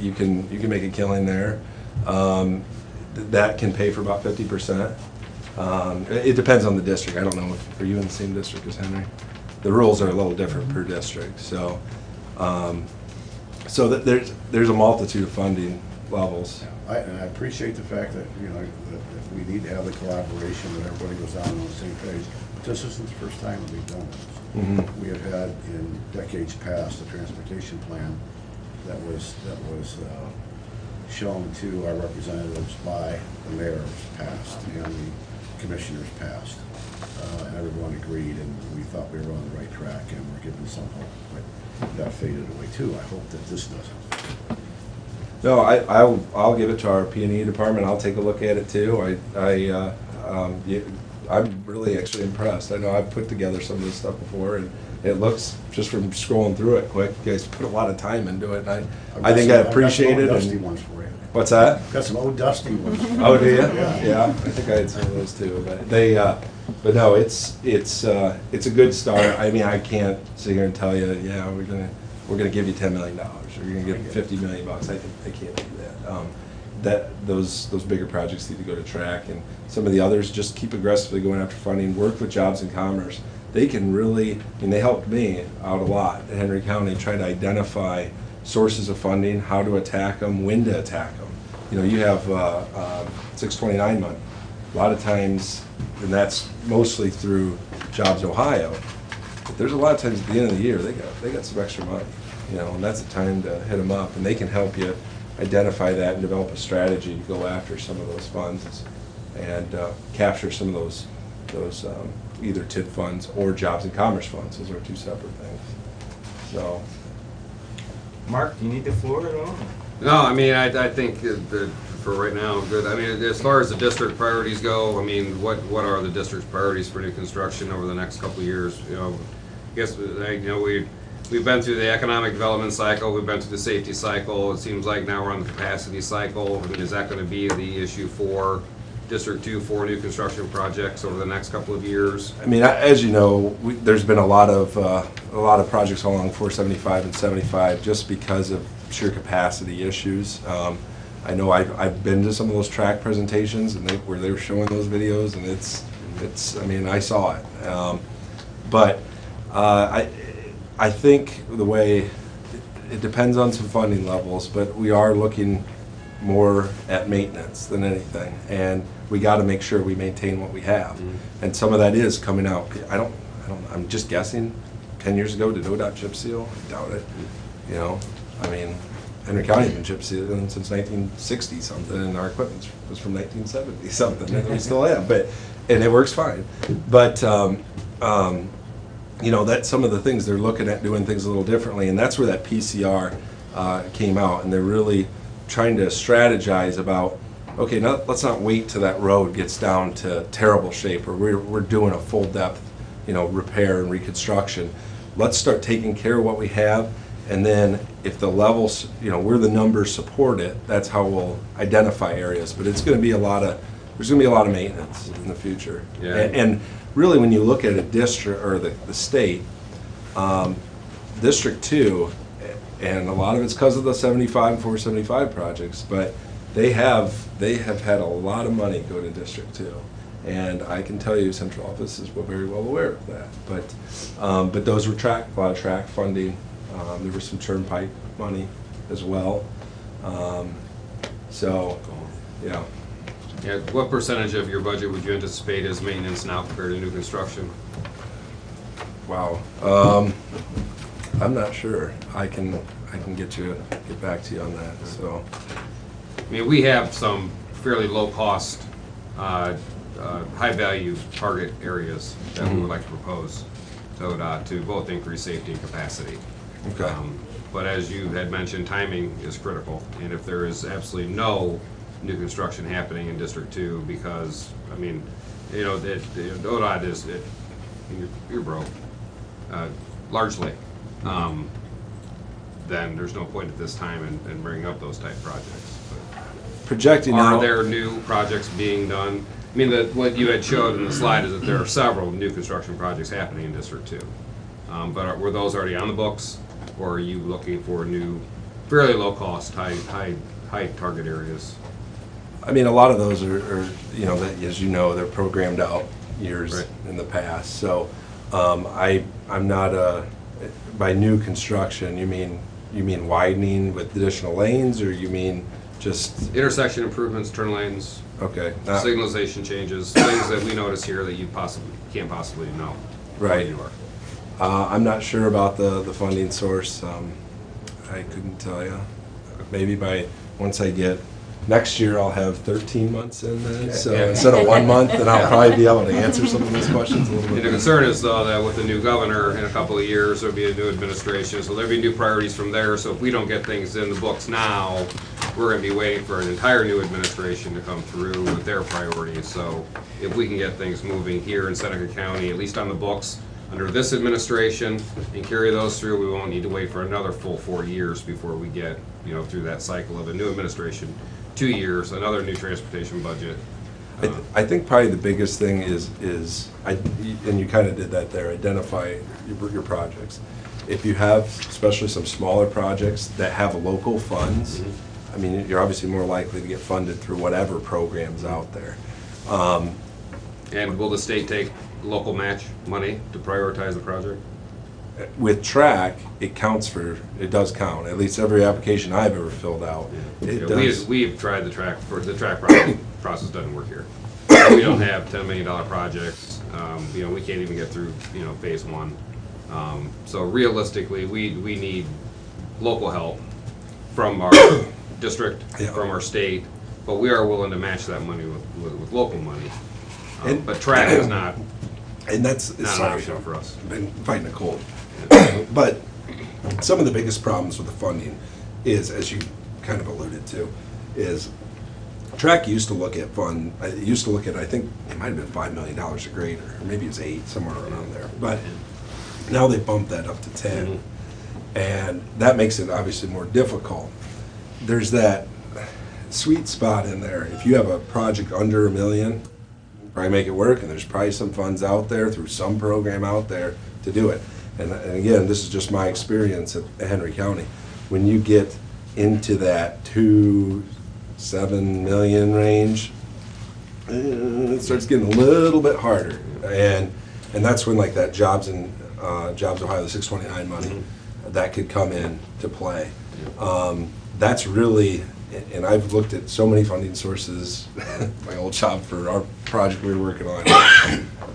you can make a killing there. That can pay for about 50%. It depends on the district. I don't know if, are you in the same district as Henry? The rules are a little different per district, so there's a multitude of funding levels. And I appreciate the fact that, you know, that we need to have the collaboration, that everybody goes down on the same page. But this isn't the first time that we've done this. We have had in decades past a transportation plan that was shown to our representatives by the mayors past and the commissioners past. And everyone agreed, and we thought we were on the right track, and we're given some hope, but that faded away too. I hope that this doesn't. No, I'll give it to our P&E department. I'll take a look at it too. I'm really actually impressed. I know I've put together some of this stuff before, and it looks, just from scrolling through it quick, you guys put a lot of time into it, and I think I appreciate it. I've got some old dusty ones for you. What's that? I've got some old dusty ones. Oh, do you? Yeah. I think I had some of those too, but no, it's a good start. I mean, I can't sit here and tell you, yeah, we're gonna give you $10 million, or you're gonna get $50 million. I can't do that. those bigger projects need to go to track, and some of the others just keep aggressively going after funding, work with Jobs and Commerce. They can really, I mean, they helped me out a lot in Henry County, trying to identify sources of funding, how to attack them, when to attack them. You know, you have 629 money. A lot of times, and that's mostly through Jobs Ohio, but there's a lot of times at the end of the year, they got some extra money, you know, and that's the time to hit them up, and they can help you identify that and develop a strategy to go after some of those funds and capture some of those either TID funds or Jobs and Commerce funds. Those are two separate things. So, Mark, do you need the floor at all? No, I mean, I think that for right now, good. I mean, as far as the district priorities go, I mean, what are the district's priorities for new construction over the next couple of years? You know, I guess, you know, we've been through the economic development cycle, we've been through the safety cycle. It seems like now we're on the capacity cycle. I mean, is that going to be the issue for District 2 for new construction projects over the next couple of years? I mean, as you know, there's been a lot of projects along 475 and 75 just because of sheer capacity issues. I know I've been to some of those track presentations and where they were showing those videos, and it's I mean, I saw it. But I think the way it depends on some funding levels, but we are looking more at maintenance than anything, and we got to make sure we maintain what we have. And some of that is coming out. I'm just guessing. 10 years ago, did ODOT chip seal? I doubt it. You know, I mean, Henry County has been chip sealing since 1960 something, and our equipment was from 1970 something, and we still have. And it works fine. But you know, that's some of the things they're looking at, doing things a little differently, and that's where that PCR came out, and they're really trying to strategize about, okay, now let's not wait till that road gets down to terrible shape, or we're doing a full depth, you know, repair and reconstruction. Let's start taking care of what we have, and then if the levels, you know, where the numbers support it, that's how we'll identify areas. But it's going to be there's going to be a lot of maintenance in the future. Yeah. And really, when you look at a district or the state, District 2, and a lot of it's because of the 75 and 475 projects, but they have had a lot of money go to District 2. And I can tell you, Central Office is very well aware of that. But those were a lot of track funding. There was some turnpike money as well. So, yeah. Yeah, what percentage of your budget would you anticipate as maintenance now compared to new construction? Wow. I'm not sure. I can get back to you on that. So, I mean, we have some fairly low cost, high value target areas that we would like to propose to ODOT to both increase safety and capacity. Okay. But as you had mentioned, timing is critical, and if there is absolutely no new construction happening in District 2, because, I mean, you know, ODOT is, you're broke, largely, then there's no point at this time in bringing up those type projects. But projecting are out, there new projects being done? I mean, what you had showed in the slide is that there are several new construction projects happening in District 2. But were those already on the books, or are you looking for new, fairly low cost, high target areas? I mean, a lot of those are you know, as you know, they're programmed out years in the past. So I'm not by new construction, you mean widening with additional lanes, or you mean just intersection improvements, turn lanes, okay, signalization changes, things that we notice here that you can't possibly know. Right. I'm not sure about the funding source. I couldn't tell you. Maybe once I get next year, I'll have 13 months in then. So instead of 1 month, then I'll probably be able to answer some of these questions a little bit. And the concern is, though, that with the new governor in a couple of years, there'll be a new administration, so there'll be new priorities from there. So if we don't get things in the books now, we're going to be waiting for an entire new administration to come through with their priorities. So if we can get things moving here in Seneca County, at least on the books, under this administration, and carry those through, we won't need to wait for another full 4 years before we get, you know, through that cycle of a new administration. 2 years, another new transportation budget. I think probably the biggest thing is and you kind of did that there, identify your projects. If you have especially some smaller projects that have local funds, I mean, you're obviously more likely to get funded through whatever program's out there. And will the state take local match money to prioritize the project? With track, it counts for, it does count, at least every application I've ever filled out. It does. We've tried the track process doesn't work here. We don't have $10 million projects. You know, we can't even get through, you know, phase one. So realistically, we need local help from our district, from our state, but we are willing to match that money with local money. But track is not, and that's not an option for us. Been fighting a cold. But some of the biggest problems with the funding is, as you kind of alluded to, is track used to look at I think it might have been $5 million a grade, or maybe it's 8, somewhere around there. But now they bumped that up to 10, and that makes it obviously more difficult. There's that sweet spot in there. If you have a project under $1 million, probably make it work, and there's probably some funds out there through some program out there to do it. And again, this is just my experience at Henry County. When you get into that 2-7 million range, it starts getting a little bit harder, and that's when like that Jobs Ohio, the 629 money, that could come in to play. That's really, and I've looked at so many funding sources, my old job for our project we were working on,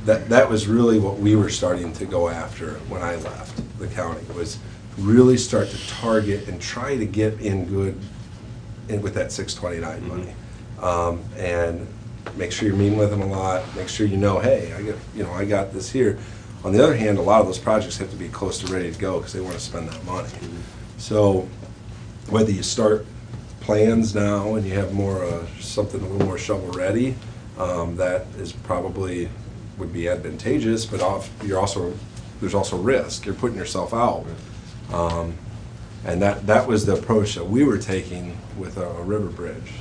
that was really what we were starting to go after when I left the county, was really start to target and try to get in good with that 629 money. And make sure you're meeting with them a lot, make sure you know, hey, I got this here. On the other hand, a lot of those projects have to be close to ready to go because they want to spend that money. So whether you start plans now and you have more something a little more shovel ready, that is probably would be advantageous, but there's also risk. You're putting yourself out, and that was the approach that we were taking with a river bridge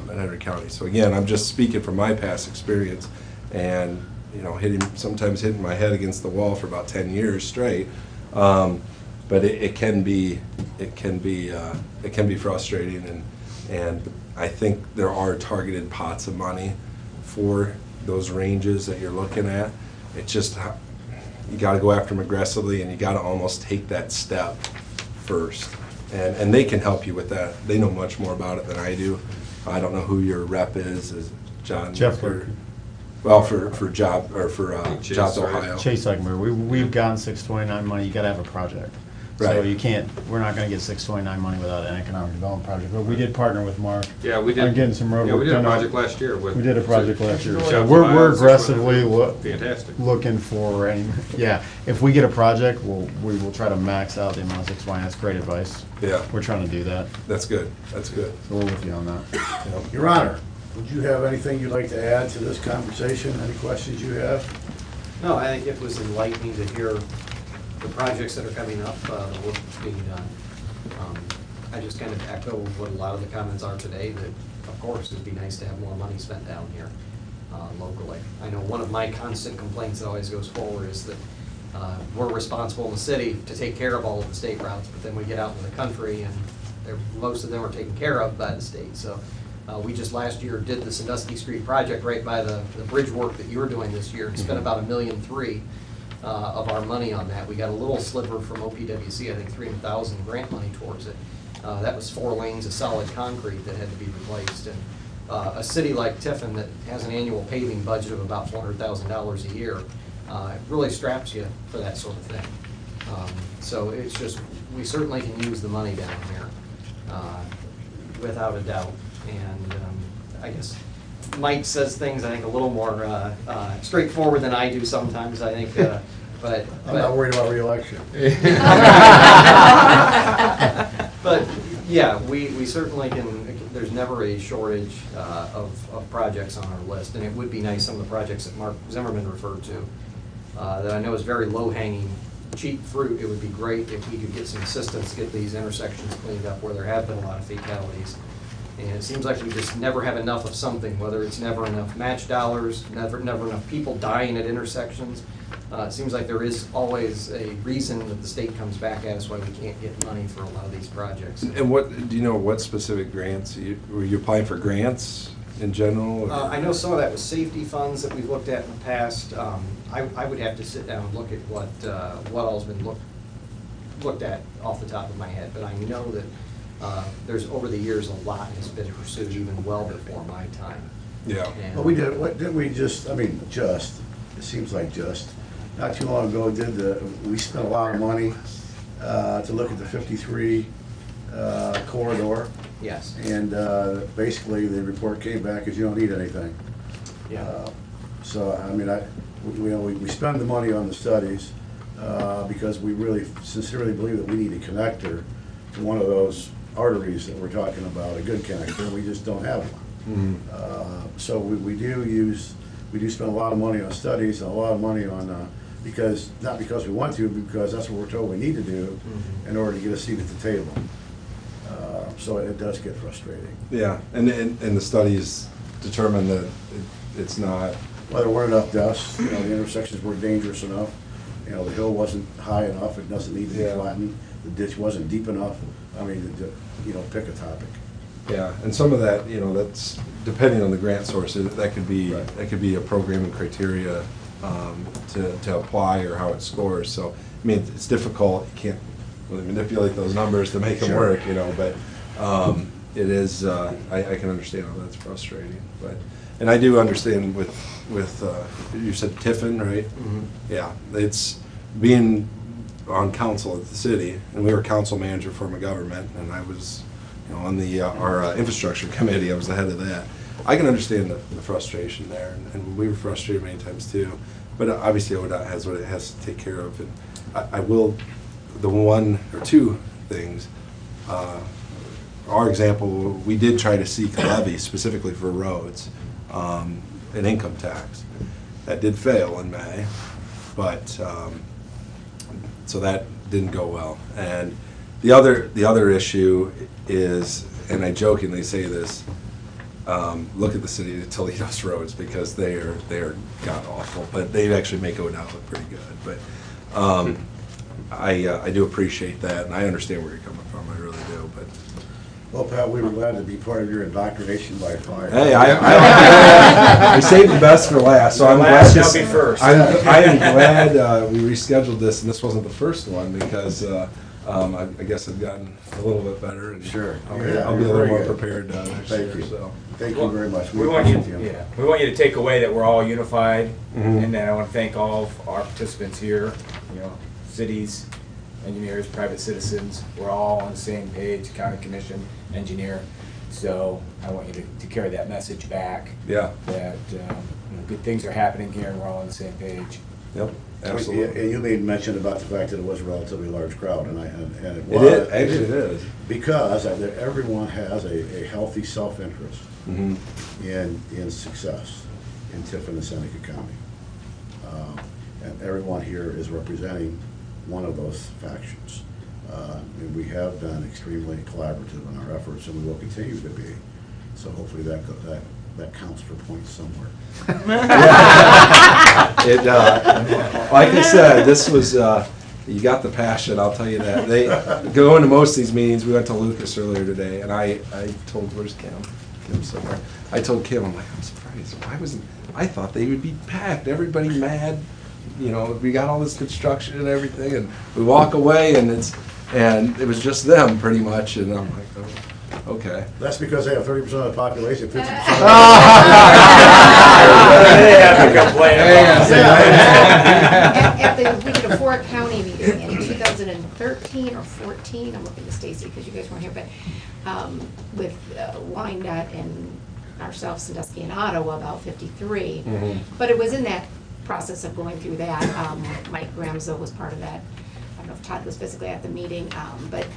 at Henry County. So again, I'm just speaking from my past experience, and sometimes hitting my head against the wall for about 10 years straight. But it can be frustrating, and I think there are targeted pots of money for those ranges that you're looking at. It's just you got to go after them aggressively, and you got to almost take that step first. And they can help you with that. They know much more about it than I do. I don't know who your rep is John? Jeff. Well, for Jobs Ohio. Chase Eggenberg. We've gotten 629 money. You got to have a project. Right. So you can't. We're not going to get 629 money without an economic development project. But we did partner with Mark. Yeah, we did. On getting some road Yeah, work we did a done. project last year. We did a project last year. So Jobs we're Ohio, aggressively fantastic. looking for any. Yeah, if we get a project, we will try to max out the amount of 629. That's great advice. Yeah, we're trying to do that. That's good. That's good. So we're with you on that. Yep. Your Honor, would you have anything you'd like to add to this conversation? Any questions you have? No, I think it was enlightening to hear the projects that are coming up, the work that's being done. I just kind of echo what a lot of the comments are today, that of course it'd be nice to have more money spent down here locally. I know one of my constant complaints that always goes forward is that we're responsible in the city to take care of all of the state routes, but then we get out in the country and most of them are taken care of by the state. So we just last year did the Sandusky Street project right by the bridge work that you're doing this year and spent about $1.3 million of our money on that. We got a little sliver from OPWC, I think $300,000 grant money towards it. That was 4 lanes of solid concrete that had to be replaced. And a city like Tiffin that has an annual paving budget of about $400,000 a year, it really straps you for that sort of thing. So it's just, we certainly can use the money down here, without a doubt. And I guess Mike says things, I think, a little more straightforward than I do sometimes, I think. But I'm not worried about re-election. But yeah, we certainly can, there's never a shortage of projects on our list. And it would be nice, some of the projects that Mark Zimmerman referred to, that I know is very low-hanging, cheap fruit. It would be great if we could get some assistance to get these intersections cleaned up where there have been a lot of fatalities. And it seems like we just never have enough of something, whether it's never enough match dollars, never enough people dying at intersections. It seems like there is always a reason that the state comes back at us why we can't get money for a lot of these projects. And what, do you know what specific grants, were you applying for grants in general? or- I know some of that was safety funds that we've looked at in the past. I would have to sit down and look at what all's been looked at off the top of my head, but I know that there's, over the years, a lot has been pursued even well before my time. Yeah. And- Well, we did, what, didn't we just, I mean, just, it seems like just, not too long ago, we spent a lot of money to look at the 53 corridor. Yes. And basically, the report came back as you don't need anything. Yeah. So, I mean, we spend the money on the studies because we really sincerely believe that we need a connector to one of those arteries that we're talking about, a good connector, we just don't have one. So we do spend a lot of money on studies and a lot of money on, because, not because we want to, but because that's what we're told we need to do in order to get a seat at the table. So it does get frustrating. Yeah, and the studies determine that it's not. Well, there weren't enough deaths, the intersections weren't dangerous enough, the hill wasn't high enough, it doesn't need to be flattened, the ditch wasn't deep enough, I mean, pick a topic. Yeah, and some of that, that's depending on the grant source, that could be a program and criteria to apply or how it scores. So, I mean, it's difficult, you can't really manipulate those numbers to make them work, but it is, I can understand how that's frustrating. And I do understand with you said Tiffin, right? Yeah, it's being on council at the city, and we were council manager form of government, and I was on the our infrastructure committee. I was the head of that. I can understand the frustration there, and we were frustrated many times too. But obviously, ODOT has what it has to take care of, and I will. The one or two things. Our example, we did try to seek a levy specifically for roads, an income tax. That did fail in May, but so that didn't go well. And the other issue is, and I jokingly say this, look at the city of Toledo's roads, because they are god awful, but they actually make ODOT look pretty good. But I do appreciate that, and I understand where you're coming from. I really do. But well, Pat, we were glad to be part of your indoctrination by fire. hey, I saved the best for last, so I'm glad. Shall be first. I'm glad we rescheduled this, and this wasn't the first one, because I guess I've gotten a little bit better, and sure, I'll be a little more prepared next year. Thank you. So. Thank you very much. We want you to take away that we're all unified, and then I want to thank all of our participants here, cities, engineers, private citizens. We're all on the same page, county commission, engineer. So I want you to carry that message back. Yeah. That good things are happening here, and we're all on the same page. Yep. Absolutely. And you made mention about the fact that it was a relatively large crowd, and it was. It is. Actually, it is. Because everyone has a healthy self-interest in success in Tiffin and Seneca County. And everyone here is representing one of those factions. And we have been extremely collaborative in our efforts, and we will continue to be. So hopefully that counts for points somewhere. Like I said, this was, you got the passion, I'll tell you that. They go into most of these meetings. We went to Lucas earlier today, and I told, where's Kim? Kim's somewhere. I told Kim, I'm like, I'm surprised. I thought they would be packed, everybody mad. We got all this construction and everything, and we walk away, and it was just them pretty much, and I'm like, oh, okay. That's because they have 30% of the population, 50%. They have to complain At the Legion of Fort County meeting in 2013 or 14, I'm looking to Stacy because you guys weren't here, but with Wyandotte and ourselves, Sandusky and Ottawa, about 53. But it was in that process of going through that. Mike Gramzo was part of that. I don't know if Todd was physically at the meeting, but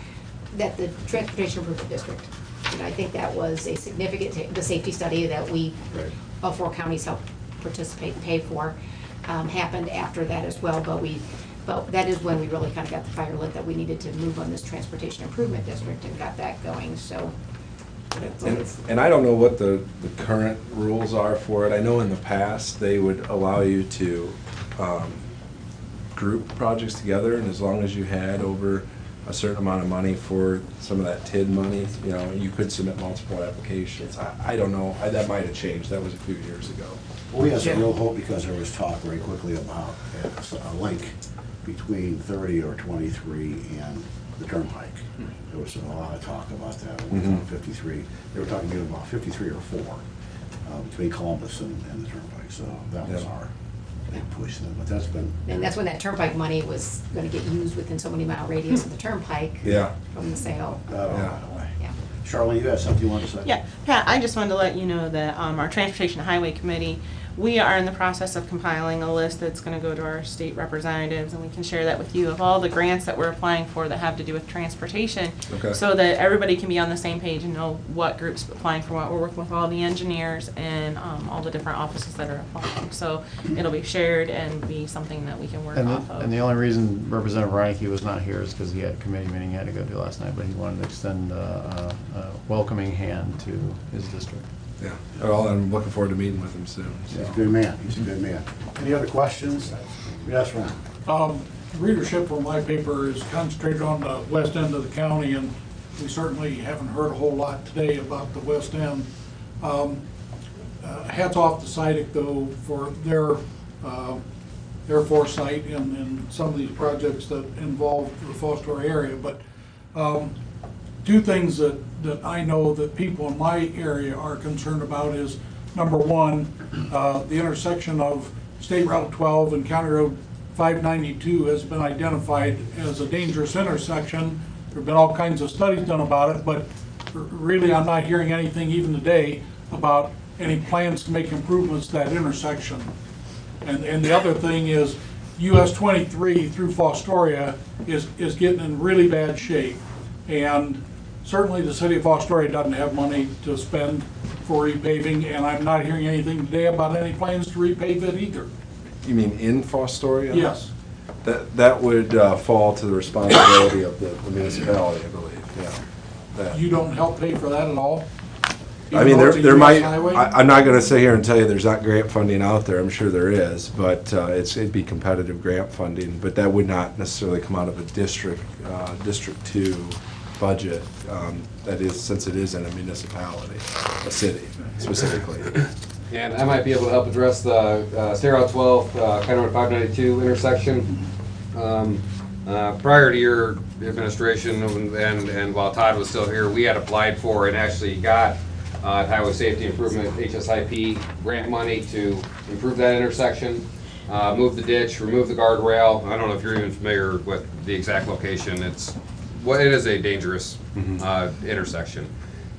that the Transportation Improvement District, and I think that was a significant, the safety study that we, all four counties helped participate and pay for, happened after that as well, but that is when we really kind of got the fire lit that we needed to move on this Transportation Improvement District and got that going, so. And I don't know what the current rules are for it. I know in the past they would allow you to group projects together, and as long as you had over a certain amount of money for some of that TID money, you know, you could submit multiple applications. I don't know, that might have changed, that was a few years ago. We had some real hope because there was talk very quickly about a link between 30 or 23 and the turnpike. There was a lot of talk about that. When we found 53, they were talking about 53 or 4 between Columbus and the turnpike. So that was our big push then. But that's been. And that's when that turnpike money was going to get used within so many mile radius of the turnpike. Yeah. From the sale. Yeah. Charlene, you had something you wanted to say? Yeah, Pat, I just wanted to let you know that our Transportation Highway Committee, we are in the process of compiling a list that's going to go to our state representatives, and we can share that with you, of all the grants that we're applying for that have to do with transportation, so that everybody can be on the same page and know what group's applying for what. We're working with all the engineers and all the different offices that are applying. So it'll be shared and be something that we can work off of. And the only reason Representative Reinke was not here is because he had a committee meeting he had to go to last night, but he wanted to extend a welcoming hand to his district. Yeah, well, I'm looking forward to meeting with him soon. He's a good man. He's a good man. Any other questions? Yes, Ron. Readership for my paper is concentrated on the west end of the county, and we certainly haven't heard a whole lot today about the west end. Hats off to SIDC, though, for their foresight in some of these projects that involve the Fostoria area. But two things that I know that people in my area are concerned about is, number one, the intersection of State Route 12 and County Road 592 has been identified as a dangerous intersection. There have been all kinds of studies done about it, but really I'm not hearing anything even today about any plans to make improvements to that intersection. And the other thing is US 23 through Fostoria is getting in really bad shape. And certainly the city of Fostoria doesn't have money to spend for repaving, and I'm not hearing anything today about any plans to repave it either. You mean in Fostoria? Yes. That would fall to the responsibility of the municipality, I believe, yeah. You don't help pay for that at all? I mean, Even though it's a there US might, highway? I'm not gonna sit here and tell you there's not grant funding out there, I'm sure there is, but it'd be competitive grant funding, but that would not necessarily come out of a District 2 budget, that is, since it is in a municipality, a city specifically. And I might be able to help address the State Route 12, County Road 592 intersection. Prior to your administration, and while Todd was still here, we had applied for and actually got Highway Safety Improvement HSIP grant money to improve that intersection, move the ditch, remove the guardrail. I don't know if you're even familiar with the exact location. It is a dangerous intersection.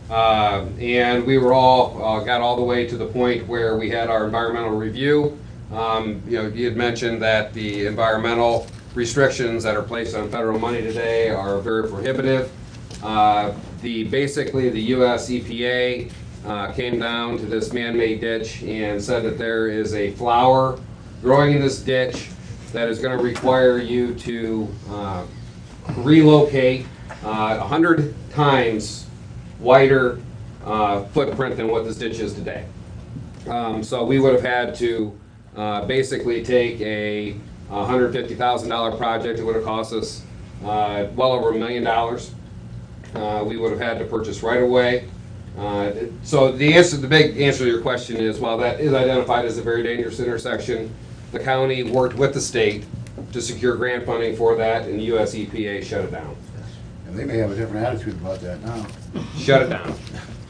And we were all, got all the way to the point where we had our environmental review. You had mentioned that the environmental restrictions that are placed on federal money today are very prohibitive. Basically, the US EPA came down to this man-made ditch and said that there is a flower growing in this ditch that is going to require you to relocate 100 times wider footprint than what this ditch is today. So we would have had to basically take a $150,000 project. It would have cost us well over $1 million. We would have had to purchase right away. So the big answer to your question is, while that is identified as a very dangerous intersection, the county worked with the state to secure grant funding for that, and the US EPA shut it down. And they may have a different attitude about that now. Shut it down.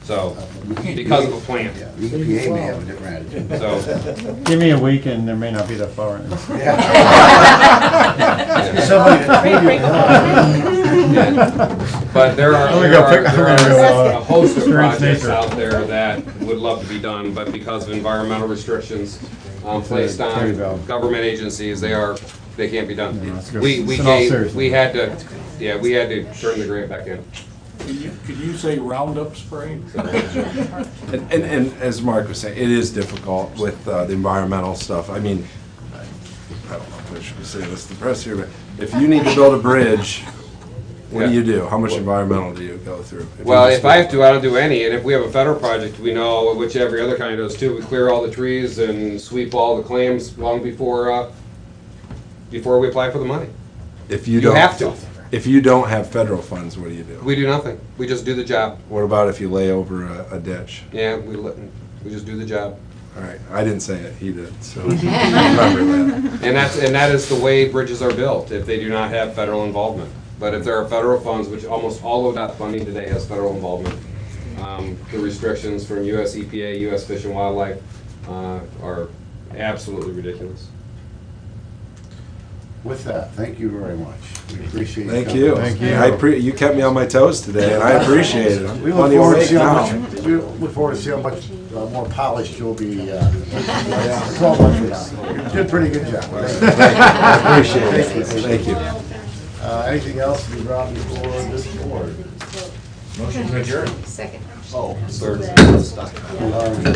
So, because of a plant. Yeah, the EPA may have a different attitude. So, Give me a week and there may not be that far. but there are a host of projects out there that would love to be done, but because of environmental restrictions placed on government agencies, they can't be done. We had to turn the grant back in. Can you say Roundup spray? And as Mark was saying, it is difficult with the environmental stuff. I mean, I don't know if I should say this to the press here, but if you need to build a bridge, what do? How much environmental do you go through? Well, if I have to, I don't do any. And if we have a federal project, we know, which every other county does too, we clear all the trees and sweep all the clams long before before we apply for the money. If you You don't. have to. If you don't have federal funds, what do you do? We do nothing. We just do the job. What about if you lay over a ditch? Yeah, we just do the job. All right, I didn't say it, he did, so remember that. And that is the way bridges are built, if they do not have federal involvement. But if there are federal funds, which almost all of that funding today has federal involvement, the restrictions from US EPA, US Fish and Wildlife are absolutely ridiculous. With that, thank you very much. We appreciate it. Thank you. Thank you. You kept me on my toes today, and I appreciate it. I'm We look plenty forward to awake see how now. much, we look forward to see how much more polished you'll be, 12 months from now. You did a pretty good job. I appreciate it. Thank you. Anything else to be brought before this board? Motion to adjourn. Second. Oh, Third. um,